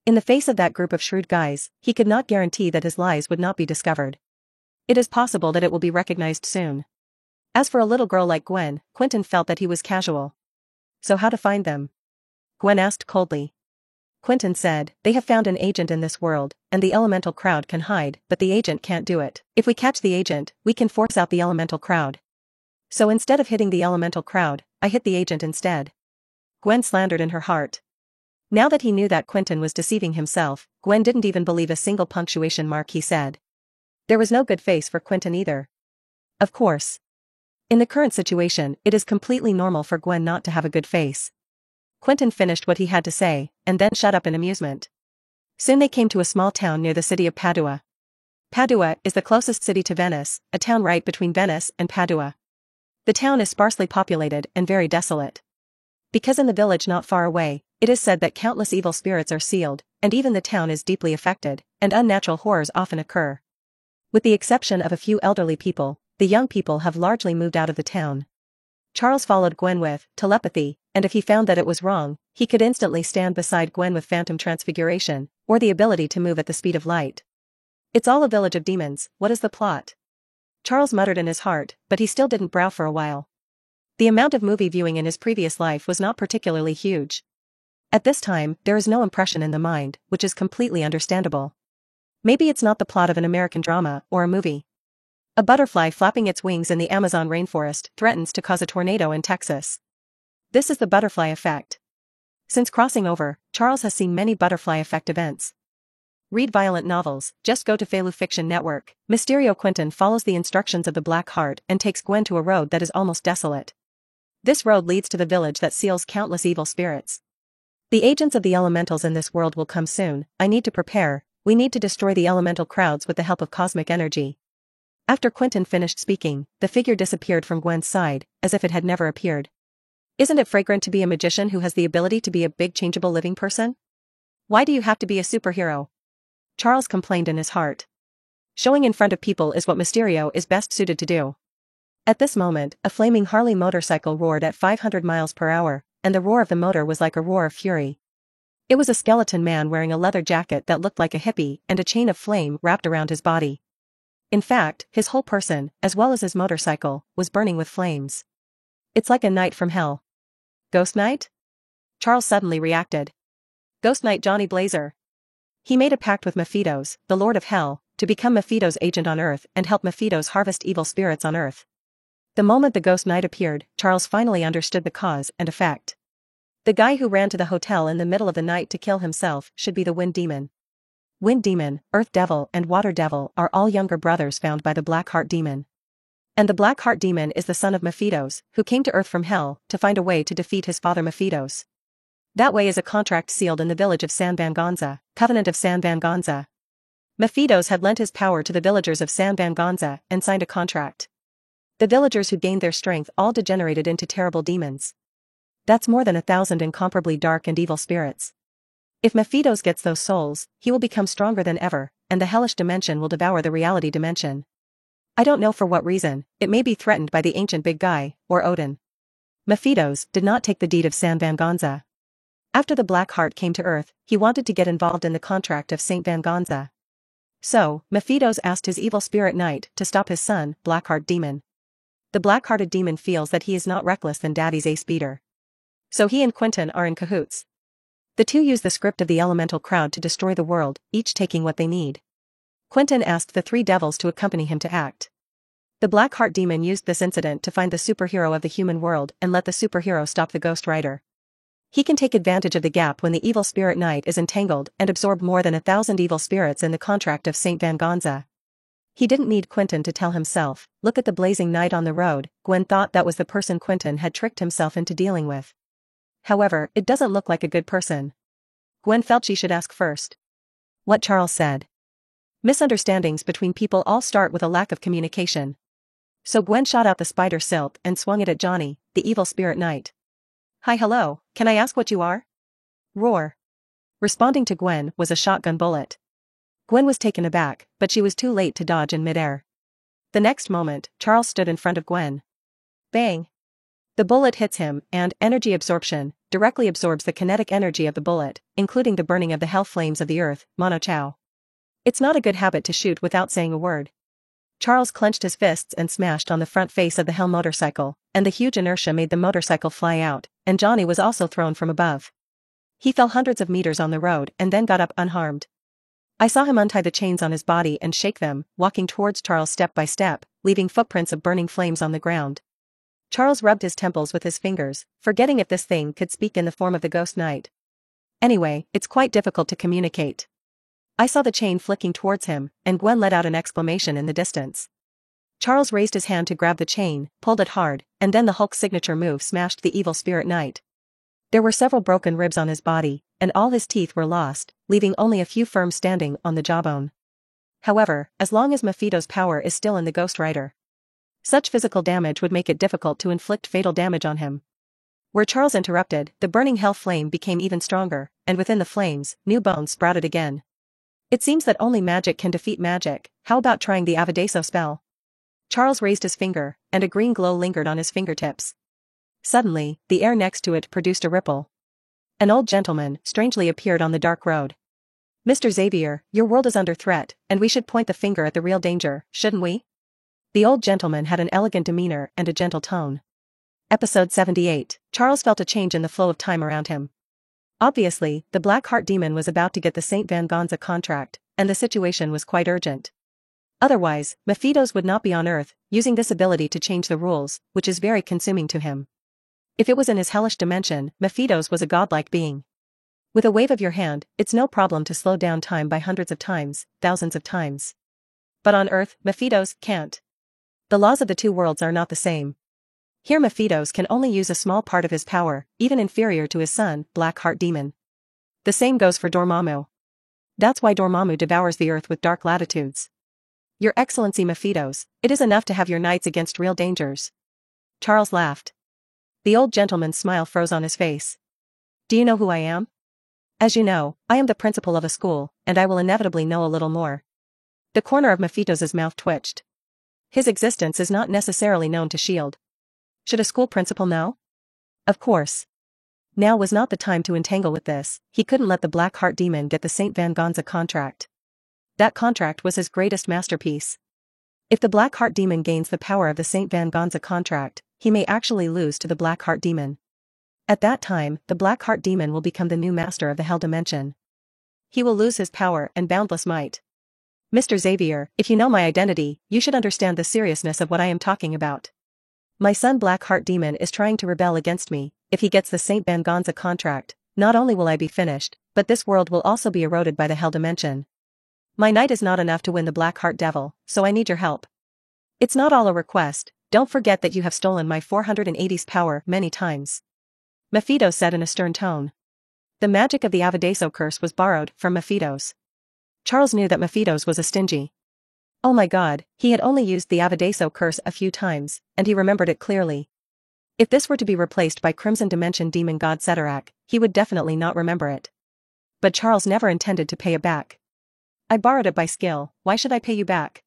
In the face of that group of shrewd guys, he could not guarantee that his lies would not be discovered. It is possible that it will be recognized soon. As for a little girl like Gwen, Quentin felt that he was casual. So how to find them? Gwen asked coldly. Quentin said, they have found an agent in this world, and the elemental crowd can hide, but the agent can't do it. If we catch the agent, we can force out the elemental crowd. So instead of hitting the elemental crowd, I hit the agent instead. Gwen slandered in her heart. Now that he knew that Quentin was deceiving himself, Gwen didn't even believe a single punctuation mark he said. There was no good face for Quentin either. Of course. In the current situation, it is completely normal for Gwen not to have a good face. Quentin finished what he had to say, and then shut up in amusement. Soon they came to a small town near the city of Padua. Padua is the closest city to Venice, a town right between Venice and Padua. The town is sparsely populated and very desolate. Because in the village not far away, it is said that countless evil spirits are sealed, and even the town is deeply affected, and unnatural horrors often occur. With the exception of a few elderly people, the young people have largely moved out of the town. Charles followed Gwen with telepathy, and if he found that it was wrong, he could instantly stand beside Gwen with phantom transfiguration, or the ability to move at the speed of light. It's all a village of demons, what is the plot? Charles muttered in his heart, but he still didn't brow for a while. The amount of movie viewing in his previous life was not particularly huge. At this time, there is no impression in the mind, which is completely understandable. Maybe it's not the plot of an American drama or a movie. A butterfly flapping its wings in the Amazon rainforest threatens to cause a tornado in Texas. This is the butterfly effect. Since crossing over, Charles has seen many butterfly effect events. Read violent novels, just go to Felu Fiction Network. Mysterio Quentin follows the instructions of the Black Heart and takes Gwen to a road that is almost desolate. This road leads to the village that seals countless evil spirits. The agents of the elementals in this world will come soon, I need to prepare, we need to destroy the elemental crowds with the help of cosmic energy. After Quentin finished speaking, the figure disappeared from Gwen's side, as if it had never appeared. Isn't it fragrant to be a magician who has the ability to be a big changeable living person? Why do you have to be a superhero? Charles complained in his heart. Showing in front of people is what Mysterio is best suited to do. At this moment, a flaming Harley motorcycle roared at 500 miles per hour, and the roar of the motor was like a roar of fury. It was a skeleton man wearing a leather jacket that looked like a hippie and a chain of flame wrapped around his body. In fact, his whole person, as well as his motorcycle, was burning with flames. It's like a night from hell. Ghost Knight? Charles suddenly reacted. Ghost Knight Johnny Blazer. He made a pact with Mephitos, the Lord of Hell, to become Mephitos' agent on Earth and help Mephitos harvest evil spirits on Earth. The moment the Ghost Knight appeared, Charles finally understood the cause and effect. The guy who ran to the hotel in the middle of the night to kill himself should be the Wind Demon. Wind Demon, Earth Devil and Water Devil are all younger brothers found by the Black Heart Demon. And the Black Heart Demon is the son of Mephitos, who came to Earth from Hell to find a way to defeat his father Mephitos. That way is a contract sealed in the village of San Vangonza, Covenant of San Vangonza. Mephitos had lent his power to the villagers of San Vangonza and signed a contract. The villagers who gained their strength all degenerated into terrible demons. That's more than 1,000 incomparably dark and evil spirits. If Mephitos gets those souls, he will become stronger than ever, and the hellish dimension will devour the reality dimension. I don't know for what reason, it may be threatened by the ancient big guy, or Odin. Mephitos did not take the deed of San Vangonza. After the Black Heart came to Earth, he wanted to get involved in the contract of Saint Vangonza. So, Mephitos asked his evil spirit knight to stop his son, Blackheart Demon. The black-hearted demon feels that he is not reckless than Daddy's ace beater. So he and Quentin are in cahoots. The two use the script of the elemental crowd to destroy the world, each taking what they need. Quentin asked the three devils to accompany him to act. The Black Heart Demon used this incident to find the superhero of the human world and let the superhero stop the Ghost Rider. He can take advantage of the gap when the evil spirit knight is entangled and absorb more than 1,000 evil spirits in the contract of Saint Vangonza. He didn't need Quentin to tell himself, look at the blazing knight on the road. Gwen thought that was the person Quentin had tricked himself into dealing with. However, it doesn't look like a good person. Gwen felt she should ask first. What Charles said. Misunderstandings between people all start with a lack of communication. So Gwen shot out the spider silk and swung it at Johnny, the evil spirit knight. Hi hello, can I ask what you are? Roar. Responding to Gwen was a shotgun bullet. Gwen was taken aback, but she was too late to dodge in midair. The next moment, Charles stood in front of Gwen. Bang! The bullet hits him, and energy absorption directly absorbs the kinetic energy of the bullet, including the burning of the hell flames of the earth, Mono Chao. It's not a good habit to shoot without saying a word. Charles clenched his fists and smashed on the front face of the Hell motorcycle, and the huge inertia made the motorcycle fly out, and Johnny was also thrown from above. He fell hundreds of meters on the road and then got up unharmed. I saw him untie the chains on his body and shake them, walking towards Charles step by step, leaving footprints of burning flames on the ground. Charles rubbed his temples with his fingers, forgetting if this thing could speak in the form of the ghost knight. Anyway, it's quite difficult to communicate. I saw the chain flicking towards him, and Gwen let out an exclamation in the distance. Charles raised his hand to grab the chain, pulled it hard, and then the Hulk's signature move smashed the evil spirit knight. There were several broken ribs on his body, and all his teeth were lost, leaving only a few firm standing on the jawbone. However, as long as Mephisto's power is still in the Ghost Rider, such physical damage would make it difficult to inflict fatal damage on him. Where Charles interrupted, the burning hell flame became even stronger, and within the flames, new bones sprouted again. It seems that only magic can defeat magic. How about trying the Avadeso spell? Charles raised his finger, and a green glow lingered on his fingertips. Suddenly, the air next to it produced a ripple. An old gentleman strangely appeared on the dark road. Mr. Xavier, your world is under threat, and we should point the finger at the real danger, shouldn't we? The old gentleman had an elegant demeanor and a gentle tone. Episode 78. Charles felt a change in the flow of time around him. Obviously, the Black Heart Demon was about to get the St. Van Gonza contract, and the situation was quite urgent. Otherwise, Mephitos would not be on Earth, using this ability to change the rules, which is very consuming to him. If it was in his hellish dimension, Mephitos was a godlike being. With a wave of your hand, it's no problem to slow down time by hundreds of times, thousands of times. But on Earth, Mephitos can't. The laws of the two worlds are not the same. Here Mephitos can only use a small part of his power, even inferior to his son, Black Heart Demon. The same goes for Dormammu. That's why Dormammu devours the earth with dark latitudes. Your Excellency Mephitos, it is enough to have your knights against real dangers. Charles laughed. The old gentleman's smile froze on his face. Do you know who I am? As you know, I am the principal of a school, and I will inevitably know a little more. The corner of Mephitos's mouth twitched. His existence is not necessarily known to S.H.I.E.L.D. Should a school principal know? Of course. Now was not the time to entangle with this. He couldn't let the Black Heart Demon get the St. Van Gonza contract. That contract was his greatest masterpiece. If the Black Heart Demon gains the power of the St. Van Gonza contract, he may actually lose to the Black Heart Demon. At that time, the Black Heart Demon will become the new master of the Hell Dimension. He will lose his power and boundless might. Mr. Xavier, if you know my identity, you should understand the seriousness of what I am talking about. My son Black Heart Demon is trying to rebel against me. If he gets the St. Van Gonza contract, not only will I be finished, but this world will also be eroded by the Hell Dimension. My knight is not enough to win the Black Heart Devil, so I need your help. It's not all a request, don't forget that you have stolen my 480's power many times. Mephitos said in a stern tone. The magic of the Avadeso curse was borrowed from Mephitos. Charles knew that Mephitos was a stingy. Oh my god, he had only used the Avadeso curse a few times, and he remembered it clearly. If this were to be replaced by Crimson Dimension Demon God Ceterak, he would definitely not remember it. But Charles never intended to pay it back. I borrowed it by skill, why should I pay you back?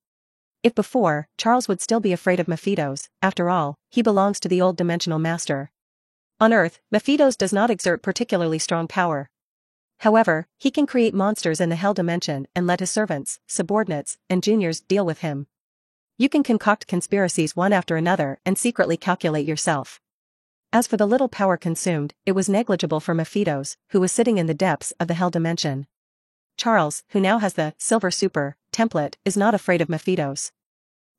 If before, Charles would still be afraid of Mephitos, after all, he belongs to the old dimensional master. On Earth, Mephitos does not exert particularly strong power. However, he can create monsters in the Hell Dimension and let his servants, subordinates, and juniors deal with him. You can concoct conspiracies one after another and secretly calculate yourself. As for the little power consumed, it was negligible for Mephitos, who was sitting in the depths of the Hell Dimension. Charles, who now has the Silver Super template, is not afraid of Mephitos.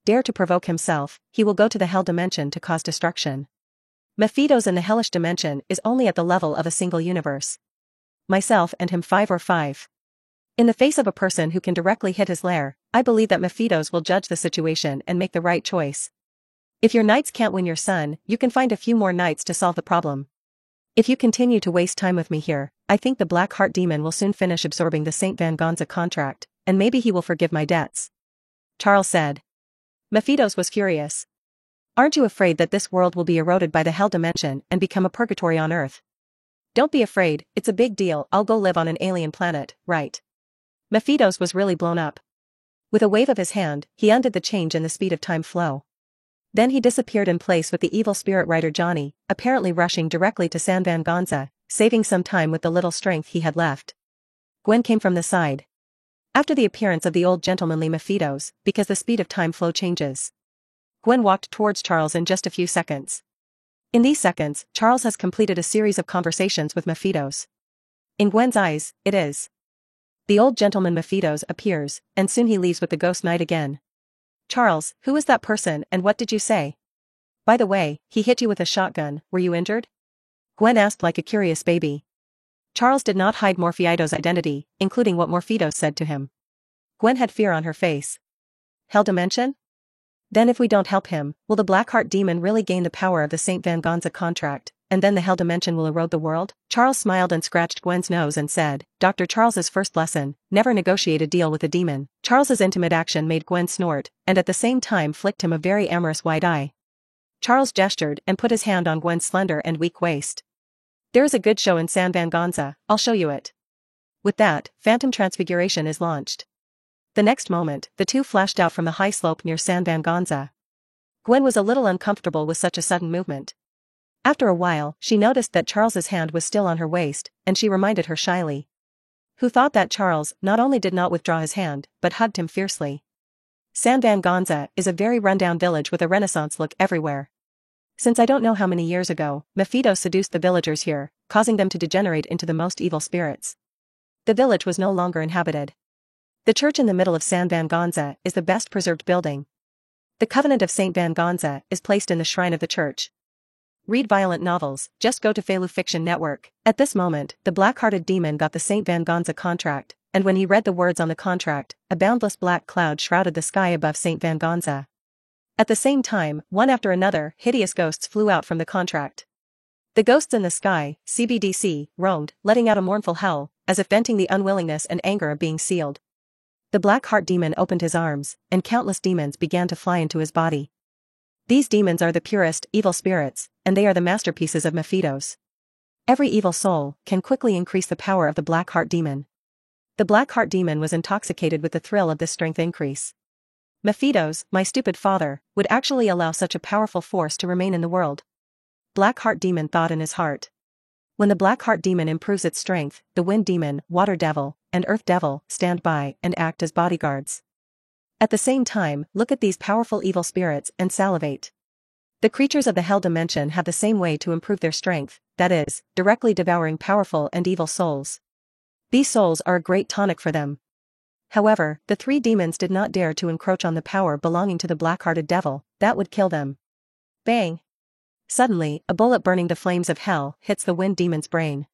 Dare to provoke himself, he will go to the Hell Dimension to cause destruction. Mephitos in the Hellish Dimension is only at the level of a single universe. Myself and him 5 or 5. In the face of a person who can directly hit his lair, I believe that Mephitos will judge the situation and make the right choice. If your knights can't win your son, you can find a few more knights to solve the problem. If you continue to waste time with me here, I think the Black Heart Demon will soon finish absorbing the St. Van Gonza contract, and maybe he will forgive my debts. Charles said. Mephitos was furious. Aren't you afraid that this world will be eroded by the Hell Dimension and become a purgatory on Earth? Don't be afraid, it's a big deal, I'll go live on an alien planet, right? Mephitos was really blown up. With a wave of his hand, he undid the change in the speed of time flow. Then he disappeared in place with the evil spirit rider Johnny, apparently rushing directly to San Van Gonza, saving some time with the little strength he had left. Gwen came from the side. After the appearance of the old gentlemanly Mephitos, because the speed of time flow changes. Gwen walked towards Charles in just a few seconds. In these seconds, Charles has completed a series of conversations with Mephitos. In Gwen's eyes, it is. The old gentleman Mephitos appears, and soon he leaves with the ghost knight again. Charles, who is that person and what did you say? By the way, he hit you with a shotgun, were you injured? Gwen asked like a curious baby. Charles did not hide Morpheito's identity, including what Morpheito said to him. Gwen had fear on her face. Hell dimension? Then if we don't help him, will the Blackheart demon really gain the power of the St. Venganza contract, and then the Hell dimension will erode the world? Charles smiled and scratched Gwen's nose and said, Dr. Charles's first lesson, never negotiate a deal with a demon. Charles's intimate action made Gwen snort, and at the same time flicked him a very amorous wide eye. Charles gestured and put his hand on Gwen's slender and weak waist. There is a good show in San Venganza, I'll show you it. With that, Phantom Transfiguration is launched. The next moment, the two flashed out from the high slope near San Venganza. Gwen was a little uncomfortable with such a sudden movement. After a while, she noticed that Charles's hand was still on her waist, and she reminded her shyly. Who thought that Charles not only did not withdraw his hand, but hugged him fiercely. San Venganza is a very rundown village with a Renaissance look everywhere. Since I don't know how many years ago, Mephisto seduced the villagers here, causing them to degenerate into the most evil spirits. The village was no longer inhabited. The church in the middle of San Venganza is the best preserved building. The Covenant of St. Venganza is placed in the shrine of the church. Read violent novels, just go to Felu Fiction Network. At this moment, the black-hearted demon got the St. Venganza contract, and when he read the words on the contract, a boundless black cloud shrouded the sky above St. Venganza. At the same time, one after another, hideous ghosts flew out from the contract. The ghosts in the sky, CBDC, roamed, letting out a mournful howl, as if venting the unwillingness and anger of being sealed. The black heart demon opened his arms, and countless demons began to fly into his body. These demons are the purest, evil spirits, and they are the masterpieces of Mephitos. Every evil soul can quickly increase the power of the black heart demon. The black heart demon was intoxicated with the thrill of this strength increase. Mephitos, my stupid father, would actually allow such a powerful force to remain in the world. Black heart demon thought in his heart. When the black heart demon improves its strength, the wind demon, water devil, and earth devil stand by and act as bodyguards. At the same time, look at these powerful evil spirits and salivate. The creatures of the hell dimension have the same way to improve their strength, that is, directly devouring powerful and evil souls. These souls are a great tonic for them. However, the three demons did not dare to encroach on the power belonging to the black-hearted devil, that would kill them. Bang! Suddenly, a bullet burning the flames of hell hits the wind demon's brain.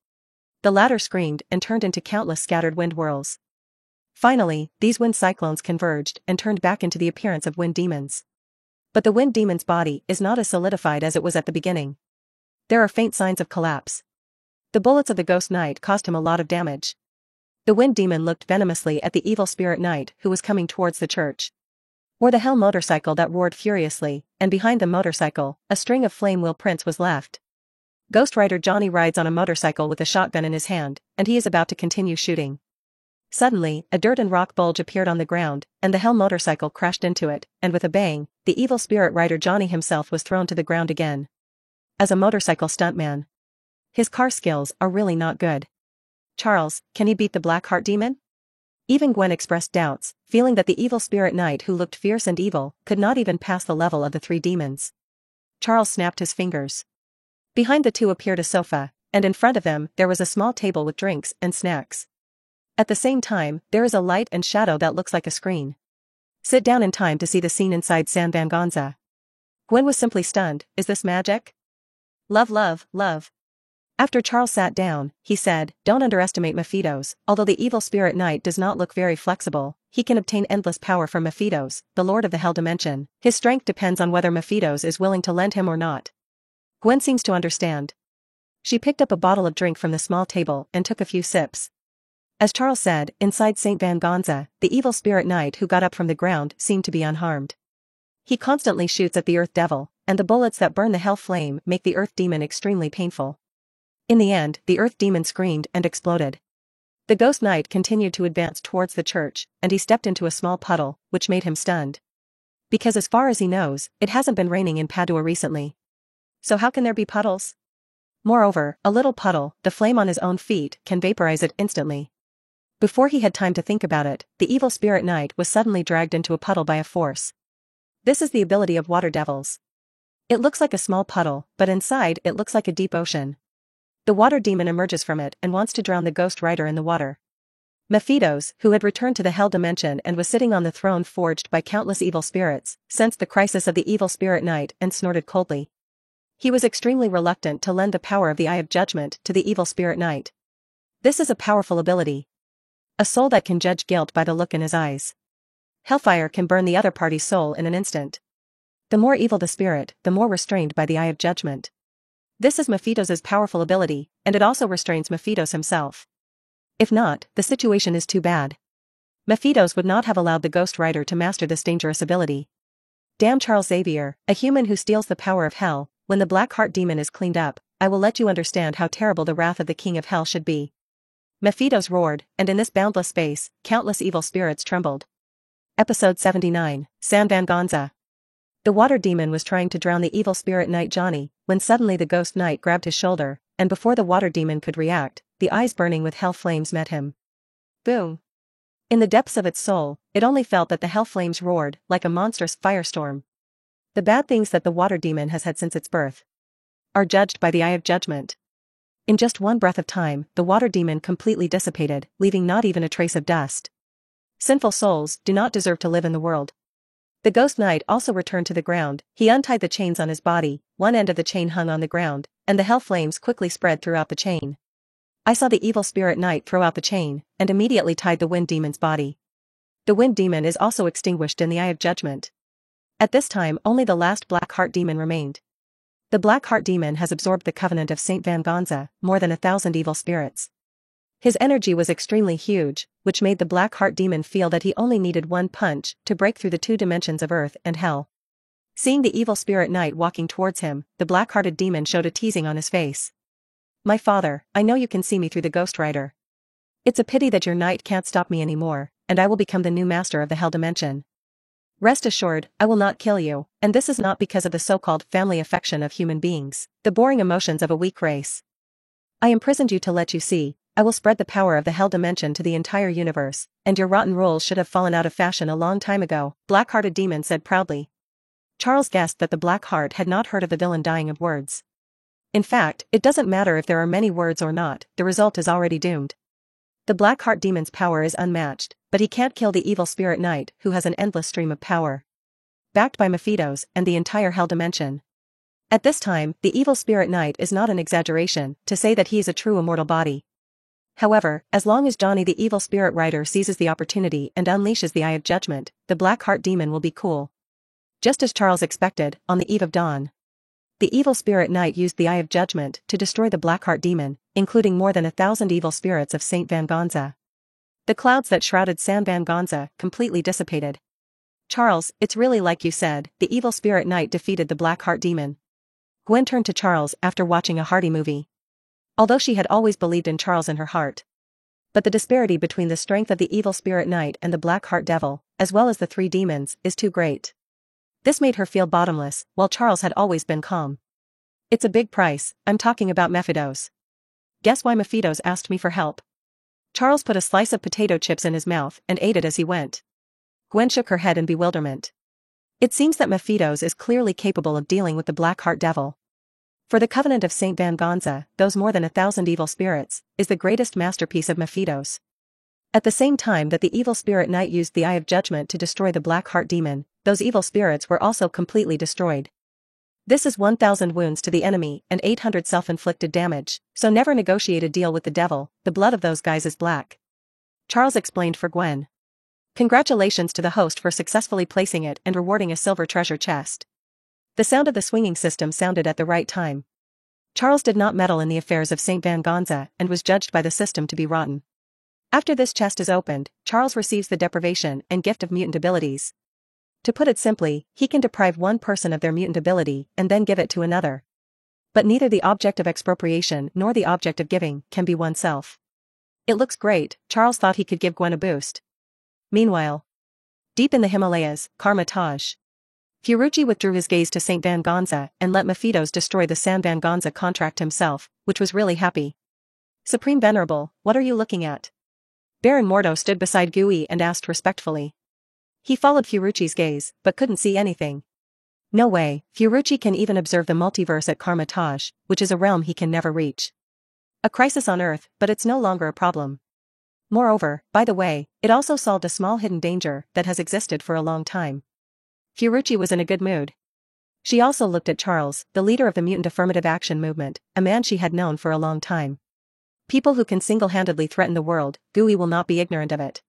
The latter screamed and turned into countless scattered wind whirls. Finally, these wind cyclones converged and turned back into the appearance of wind demons. But the wind demon's body is not as solidified as it was at the beginning. There are faint signs of collapse. The bullets of the ghost knight caused him a lot of damage. The wind demon looked venomously at the evil spirit knight who was coming towards the church. Or the hell motorcycle that roared furiously, and behind the motorcycle, a string of flame wheel prints was left. Ghost Rider Johnny rides on a motorcycle with a shotgun in his hand, and he is about to continue shooting. Suddenly, a dirt and rock bulge appeared on the ground, and the hell motorcycle crashed into it, and with a bang, the evil spirit rider Johnny himself was thrown to the ground again. As a motorcycle stuntman, his car skills are really not good. Charles, can he beat the black heart demon? Even Gwen expressed doubts, feeling that the evil spirit knight who looked fierce and evil could not even pass the level of the three demons. Charles snapped his fingers. Behind the two appeared a sofa, and in front of them there was a small table with drinks and snacks. At the same time, there is a light and shadow that looks like a screen. Sit down in time to see the scene inside San Venganza. Gwen was simply stunned. Is this magic? Love, love, love. After Charles sat down, he said, don't underestimate Mephitos. Although the evil spirit knight does not look very flexible, he can obtain endless power from Mephitos, the lord of the hell dimension. His strength depends on whether Mephitos is willing to lend him or not. Gwen seems to understand. She picked up a bottle of drink from the small table and took a few sips. As Charles said, inside St. Venganza, the evil spirit knight who got up from the ground seemed to be unharmed. He constantly shoots at the earth devil, and the bullets that burn the hell flame make the earth demon extremely painful. In the end, the earth demon screamed and exploded. The ghost knight continued to advance towards the church, and he stepped into a small puddle, which made him stunned. Because as far as he knows, it hasn't been raining in Padua recently. So how can there be puddles? Moreover, a little puddle, the flame on his own feet, can vaporize it instantly. Before he had time to think about it, the evil spirit knight was suddenly dragged into a puddle by a force. This is the ability of water devils. It looks like a small puddle, but inside it looks like a deep ocean. The water demon emerges from it and wants to drown the Ghost Rider in the water. Mephitos, who had returned to the Hell Dimension and was sitting on the throne forged by countless evil spirits, sensed the crisis of the evil spirit knight and snorted coldly. He was extremely reluctant to lend the power of the Eye of Judgment to the evil spirit knight. This is a powerful ability. A soul that can judge guilt by the look in his eyes. Hellfire can burn the other party's soul in an instant. The more evil the spirit, the more restrained by the Eye of Judgment. This is Mephitos' powerful ability, and it also restrains Mephitos himself. If not, the situation is too bad. Mephitos would not have allowed the Ghost Rider to master this dangerous ability. Damn Charles Xavier, a human who steals the power of hell. When the Black Heart demon is cleaned up, I will let you understand how terrible the wrath of the King of Hell should be. Mephitos roared, and in this boundless space, countless evil spirits trembled. Episode 79, San Venganza. The water demon was trying to drown the evil spirit knight Johnny, when suddenly the ghost knight grabbed his shoulder, and before the water demon could react, the eyes burning with hell flames met him. Boom! In the depths of its soul, it only felt that the hell flames roared, like a monstrous firestorm. The bad things that the water demon has had since its birth are judged by the Eye of Judgment. In just one breath of time, the water demon completely dissipated, leaving not even a trace of dust. Sinful souls do not deserve to live in the world. The ghost knight also returned to the ground. He untied the chains on his body, one end of the chain hung on the ground, and the hell flames quickly spread throughout the chain. I saw the evil spirit knight throw out the chain, and immediately tied the wind demon's body. The wind demon is also extinguished in the Eye of Judgment. At this time only the last Black Heart demon remained. The Black Heart demon has absorbed the covenant of Saint Venganza, more than 1,000 evil spirits. His energy was extremely huge, which made the Black Heart demon feel that he only needed one punch to break through the two dimensions of earth and hell. Seeing the evil spirit knight walking towards him, the black-hearted demon showed a teasing on his face. My father, I know you can see me through the Ghost Rider. It's a pity that your knight can't stop me anymore, and I will become the new master of the Hell Dimension. Rest assured, I will not kill you, and this is not because of the so-called family affection of human beings, the boring emotions of a weak race. I imprisoned you to let you see, I will spread the power of the Hell Dimension to the entire universe, and your rotten rules should have fallen out of fashion a long time ago, Black-Hearted Demon said proudly. Charles guessed that the Black Heart had not heard of the villain dying of words. In fact, it doesn't matter if there are many words or not, the result is already doomed. The Black Heart Demon's power is unmatched, but he can't kill the evil spirit knight who has an endless stream of power. Backed by Mephitos and the entire Hell Dimension. At this time, the evil spirit knight is not an exaggeration to say that he is a true immortal body. However, as long as Johnny the evil spirit rider seizes the opportunity and unleashes the Eye of Judgment, the Black Heart Demon will be cool. Just as Charles expected, on the eve of dawn, the evil spirit knight used the Eye of Judgment to destroy the Black Heart Demon, including more than 1,000 evil spirits of Saint Venganza. The clouds that shrouded San Venganza completely dissipated. Charles, it's really like you said, the evil spirit knight defeated the Black Heart Demon. Gwen turned to Charles after watching a Hardy movie. Although she had always believed in Charles in her heart. But the disparity between the strength of the evil spirit knight and the Black Heart Devil, as well as the three demons, is too great. This made her feel bottomless, while Charles had always been calm. It's a big price, I'm talking about Mephitos. Guess why Mephitos asked me for help? Charles put a slice of potato chips in his mouth and ate it as he went. Gwen shook her head in bewilderment. It seems that Mephitos is clearly capable of dealing with the Black Heart Devil. For the Covenant of Saint Venganza, those more than 1,000 evil spirits, is the greatest masterpiece of Mephitos. At the same time that the evil spirit knight used the Eye of Judgment to destroy the Black Heart Demon, those evil spirits were also completely destroyed. This is 1,000 wounds to the enemy and 800 self-inflicted damage, so never negotiate a deal with the devil, the blood of those guys is black. Charles explained for Gwen. Congratulations to the host for successfully placing it and rewarding a silver treasure chest. The sound of the swinging system sounded at the right time. Charles did not meddle in the affairs of Saint Venganza and was judged by the system to be rotten. After this chest is opened, Charles receives the deprivation and gift of mutant abilities. To put it simply, he can deprive one person of their mutant ability and then give it to another. But neither the object of expropriation nor the object of giving can be oneself. It looks great, Charles thought he could give Gwen a boost. Meanwhile, deep in the Himalayas, Karmataj. Fiorucci withdrew his gaze to Saint Venganza and let Mephitos destroy the San Venganza contract himself, which was really happy. Supreme Venerable, what are you looking at? Baron Mordo stood beside Gui and asked respectfully. He followed Fiorucci's gaze, but couldn't see anything. No way, Fiorucci can even observe the multiverse at Karma-Taj, which is a realm he can never reach. A crisis on Earth, but it's no longer a problem. Moreover, by the way, it also solved a small hidden danger that has existed for a long time. Fiorucci was in a good mood. She also looked at Charles, the leader of the mutant affirmative action movement, a man she had known for a long time. People who can single-handedly threaten the world, Gui will not be ignorant of it.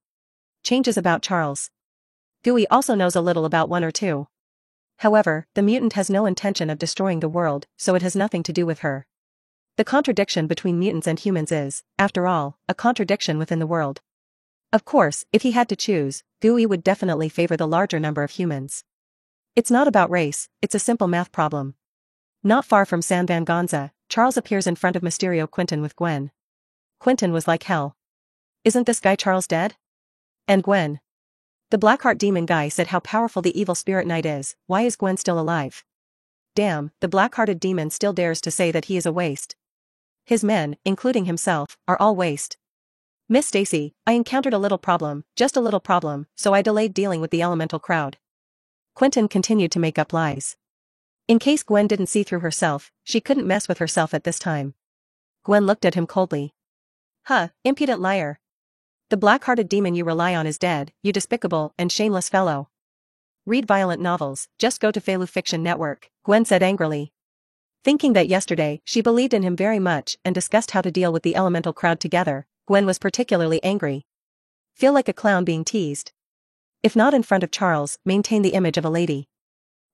Changes about Charles. Gui also knows a little about one or two. However, the mutant has no intention of destroying the world, so it has nothing to do with her. The contradiction between mutants and humans is, after all, a contradiction within the world. Of course, if he had to choose, Gui would definitely favor the larger number of humans. It's not about race, it's a simple math problem. Not far from San Venganza, Charles appears in front of Mysterio Quentin with Gwen. Quentin was like hell. Isn't this guy Charles dead? And Gwen. The Blackheart demon guy said how powerful the evil spirit knight is, why is Gwen still alive? Damn, the black-hearted demon still dares to say that he is a waste. His men, including himself, are all waste. Miss Stacy, I encountered a little problem, just a little problem, so I delayed dealing with the elemental crowd. Quentin continued to make up lies. In case Gwen didn't see through herself, she couldn't mess with herself at this time. Gwen looked at him coldly. Huh, impudent liar. The black-hearted demon you rely on is dead, you despicable and shameless fellow. Read violent novels, just go to Felu Fiction Network, Gwen said angrily. Thinking that yesterday she believed in him very much and discussed how to deal with the elemental crowd together, Gwen was particularly angry. Feel like a clown being teased. If not in front of Charles, maintain the image of a lady.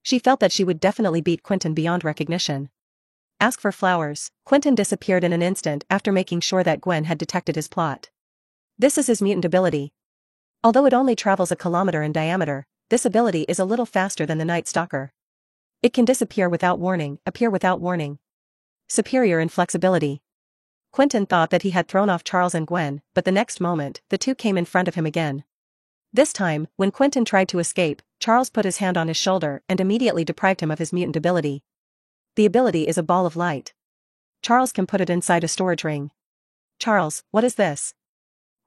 She felt that she would definitely beat Quentin beyond recognition. Ask for flowers. Quentin disappeared in an instant after making sure that Gwen had detected his plot. This is his mutant ability. Although it only travels a kilometer in diameter, this ability is a little faster than the Night Stalker. It can disappear without warning, appear without warning. Superior in flexibility. Quentin thought that he had thrown off Charles and Gwen, but the next moment, the two came in front of him again. This time, when Quentin tried to escape, Charles put his hand on his shoulder and immediately deprived him of his mutant ability. The ability is a ball of light. Charles can put it inside a storage ring. Charles, what is this?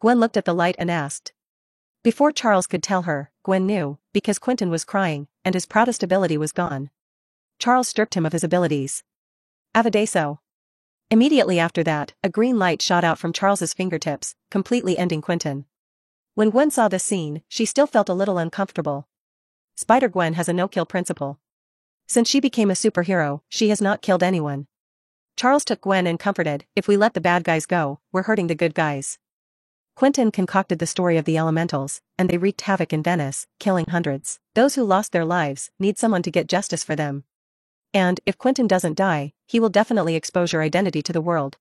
Gwen looked at the light and asked. Before Charles could tell her, Gwen knew, because Quentin was crying, and his proudest ability was gone. Charles stripped him of his abilities. Avadaso. Immediately after that, a green light shot out from Charles's fingertips, completely ending Quentin. When Gwen saw this scene, she still felt a little uncomfortable. Spider-Gwen has a no-kill principle. Since she became a superhero, she has not killed anyone. Charles took Gwen and comforted, if we let the bad guys go, we're hurting the good guys. Quentin concocted the story of the elementals, and they wreaked havoc in Venice, killing hundreds. Those who lost their lives need someone to get justice for them. And, if Quentin doesn't die, he will definitely expose your identity to the world.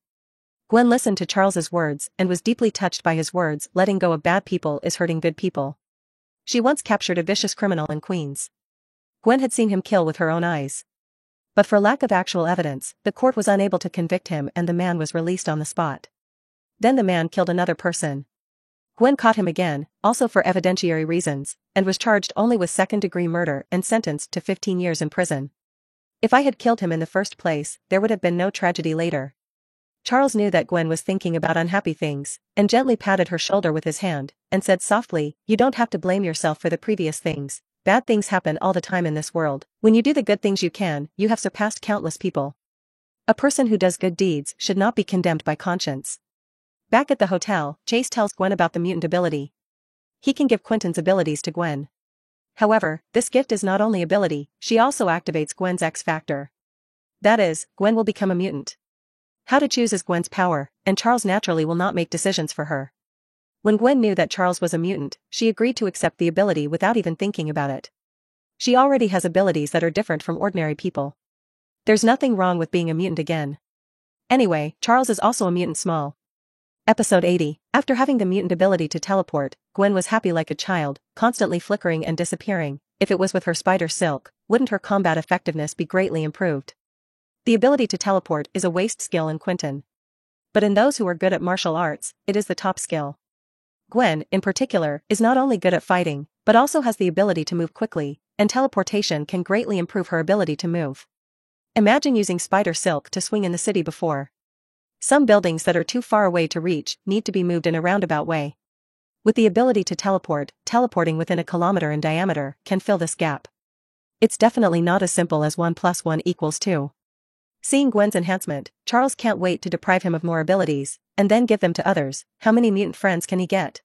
Gwen listened to Charles's words and was deeply touched by his words. Letting go of bad people is hurting good people. She once captured a vicious criminal in Queens. Gwen had seen him kill with her own eyes. But for lack of actual evidence, the court was unable to convict him and the man was released on the spot. Then the man killed another person. Gwen caught him again, also for evidentiary reasons, and was charged only with second-degree murder and sentenced to 15 years in prison. If I had killed him in the first place, there would have been no tragedy later. Charles knew that Gwen was thinking about unhappy things, and gently patted her shoulder with his hand, and said softly, you don't have to blame yourself for the previous things. Bad things happen all the time in this world. When you do the good things you can, you have surpassed countless people. A person who does good deeds should not be condemned by conscience. Back at the hotel, Chase tells Gwen about the mutant ability. He can give Quentin's abilities to Gwen. However, this gift is not only ability, she also activates Gwen's X factor. That is, Gwen will become a mutant. How to choose is Gwen's power, and Charles naturally will not make decisions for her. When Gwen knew that Charles was a mutant, she agreed to accept the ability without even thinking about it. She already has abilities that are different from ordinary people. There's nothing wrong with being a mutant again. Anyway, Charles is also a mutant small. Episode 80. After having the mutant ability to teleport, Gwen was happy like a child, constantly flickering and disappearing. If it was with her spider silk, wouldn't her combat effectiveness be greatly improved? The ability to teleport is a waste skill in Quentin. But in those who are good at martial arts, it is the top skill. Gwen, in particular, is not only good at fighting, but also has the ability to move quickly, and teleportation can greatly improve her ability to move. Imagine using spider silk to swing in the city before. Some buildings that are too far away to reach need to be moved in a roundabout way. With the ability to teleport, teleporting within a kilometer in diameter can fill this gap. It's definitely not as simple as 1 + 1 = 2. Seeing Gwen's enhancement, Charles can't wait to deprive him of more abilities, and then give them to others. How many mutant friends can he get?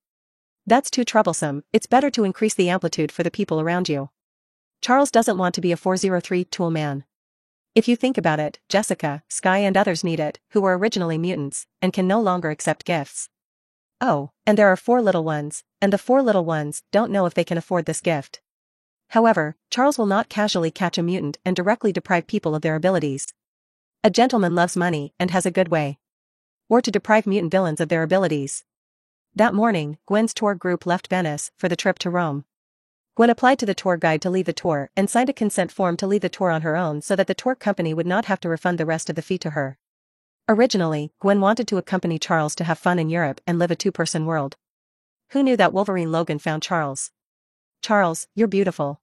That's too troublesome, it's better to increase the amplitude for the people around you. Charles doesn't want to be a 403 tool man. If you think about it, Jessica, Sky and others need it, who were originally mutants, and can no longer accept gifts. Oh, and there are 4 little ones, and the 4 little ones don't know if they can afford this gift. However, Charles will not casually catch a mutant and directly deprive people of their abilities. A gentleman loves money and has a good way. Or to deprive mutant villains of their abilities. That morning, Gwen's tour group left Venice for the trip to Rome. Gwen applied to the tour guide to leave the tour and signed a consent form to leave the tour on her own so that the tour company would not have to refund the rest of the fee to her. Originally, Gwen wanted to accompany Charles to have fun in Europe and live a 2-person world. Who knew that Wolverine Logan found Charles? Charles, you're beautiful.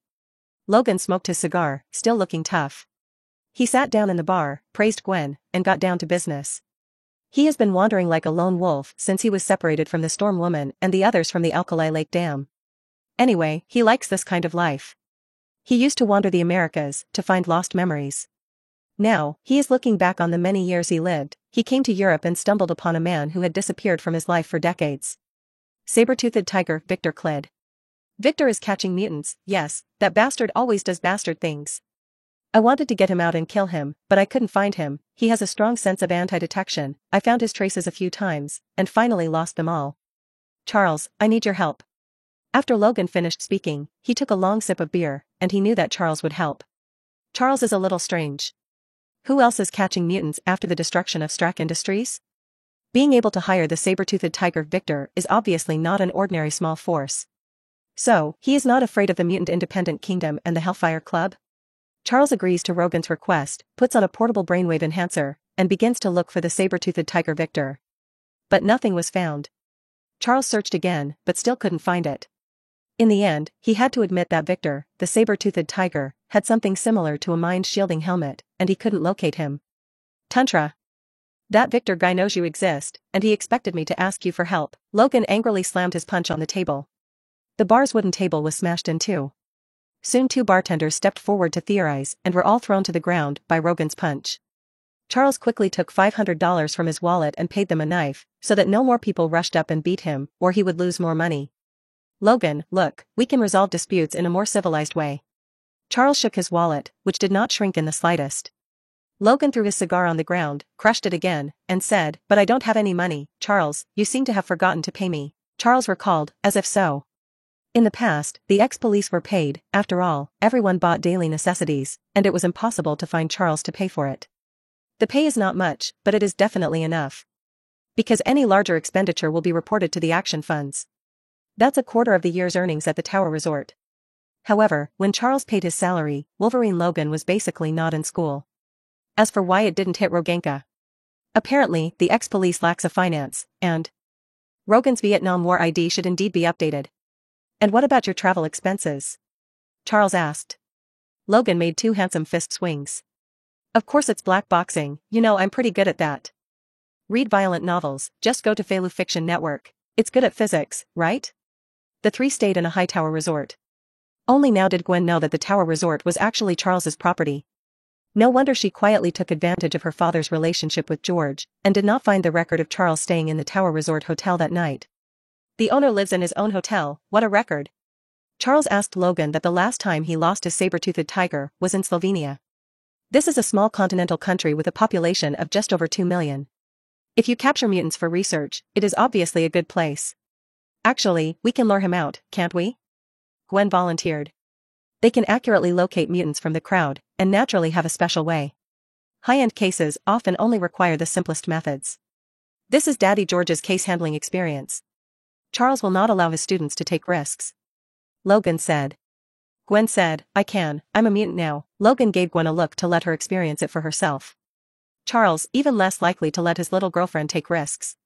Logan smoked his cigar, still looking tough. He sat down in the bar, praised Gwen, and got down to business. He has been wandering like a lone wolf since he was separated from the Storm Woman and the others from the Alkali Lake Dam. Anyway, he likes this kind of life. He used to wander the Americas to find lost memories. Now, he is looking back on the many years he lived. He came to Europe and stumbled upon a man who had disappeared from his life for decades. Saber-toothed tiger, Victor Klid. Victor is catching mutants, yes, that bastard always does bastard things. I wanted to get him out and kill him, but I couldn't find him. He has a strong sense of anti-detection. I found his traces a few times, and finally lost them all. Charles, I need your help. After Logan finished speaking, he took a long sip of beer, and he knew that Charles would help. Charles is a little strange. Who else is catching mutants after the destruction of Strack Industries? Being able to hire the saber-toothed tiger Victor is obviously not an ordinary small force. So, he is not afraid of the Mutant Independent Kingdom and the Hellfire Club? Charles agrees to Rogan's request, puts on a portable brainwave enhancer, and begins to look for the saber-toothed tiger Victor. But nothing was found. Charles searched again, but still couldn't find it. In the end, he had to admit that Victor, the saber-toothed tiger, had something similar to a mind-shielding helmet, and he couldn't locate him. Tantra. That Victor guy knows you exist, and he expected me to ask you for help. Logan angrily slammed his punch on the table. The bar's wooden table was smashed in two. Soon 2 bartenders stepped forward to theorize and were all thrown to the ground by Rogan's punch. Charles quickly took $500 from his wallet and paid them a knife, so that no more people rushed up and beat him, or he would lose more money. Logan, look, we can resolve disputes in a more civilized way. Charles shook his wallet, which did not shrink in the slightest. Logan threw his cigar on the ground, crushed it again, and said, "But I don't have any money, Charles, you seem to have forgotten to pay me." Charles recalled, as if so. In the past, the ex-police were paid. After all, everyone bought daily necessities, and it was impossible to find Charles to pay for it. The pay is not much, but it is definitely enough. Because any larger expenditure will be reported to the action funds. That's a quarter of the year's earnings at the Tower Resort. However, when Charles paid his salary, Wolverine Logan was basically not in school. As for why it didn't hit Roganka. Apparently, the ex-police lacks a finance, and Rogan's Vietnam War ID should indeed be updated. And what about your travel expenses? Charles asked. Logan made 2 handsome fist swings. Of course it's black boxing, you know I'm pretty good at that. Read violent novels, just go to Felu Fiction Network. It's good at physics, right? The 3 stayed in a Hightower resort. Only now did Gwen know that the Tower Resort was actually Charles's property. No wonder she quietly took advantage of her father's relationship with George, and did not find the record of Charles staying in the Tower Resort Hotel that night. The owner lives in his own hotel, what a record. Charles asked Logan that the last time he lost his saber-toothed tiger was in Slovenia. This is a small continental country with a population of just over 2 million. If you capture mutants for research, it is obviously a good place. Actually, we can lure him out, can't we? Gwen volunteered. They can accurately locate mutants from the crowd, and naturally have a special way. High-end cases often only require the simplest methods. This is Daddy George's case-handling experience. Charles will not allow his students to take risks. Logan said. Gwen said, I can, I'm a mutant now. Logan gave Gwen a look to let her experience it for herself. Charles, even less likely to let his little girlfriend take risks.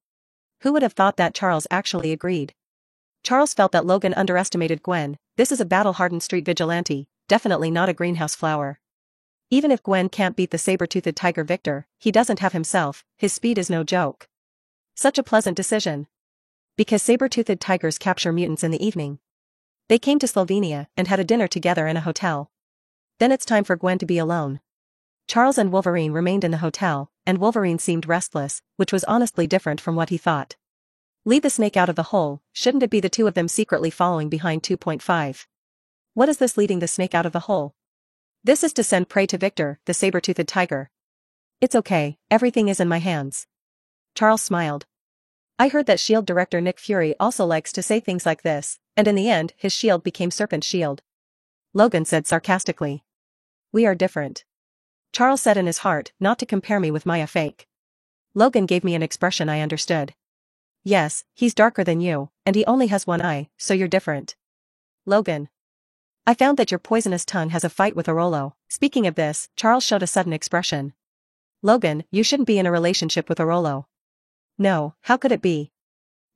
Who would have thought that Charles actually agreed? Charles felt that Logan underestimated Gwen. This is a battle-hardened street vigilante, definitely not a greenhouse flower. Even if Gwen can't beat the saber-toothed tiger Victor, he doesn't have himself, his speed is no joke. Such a pleasant decision. Because saber-toothed tigers capture mutants in the evening. They came to Slovenia and had a dinner together in a hotel. Then it's time for Gwen to be alone. Charles and Wolverine remained in the hotel, and Wolverine seemed restless, which was honestly different from what he thought. Leave the snake out of the hole, shouldn't it be the two of them secretly following behind 2.5? What is this leading the snake out of the hole? This is to send prey to Victor, the saber-toothed tiger. It's okay, everything is in my hands. Charles smiled. I heard that S.H.I.E.L.D. director Nick Fury also likes to say things like this, and in the end his shield became Serpent Shield. Logan said sarcastically. We are different. Charles said in his heart, not to compare me with Maya Fake. Logan gave me an expression I understood. Yes, he's darker than you, and he only has one eye, so you're different. Logan. I found that your poisonous tongue has a fight with Orolo. Speaking of this, Charles showed a sudden expression. Logan, you shouldn't be in a relationship with Orolo. No, how could it be?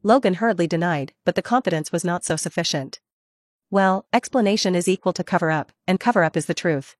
Logan hurriedly denied, but the confidence was not so sufficient. Well, explanation is equal to cover-up, and cover-up is the truth.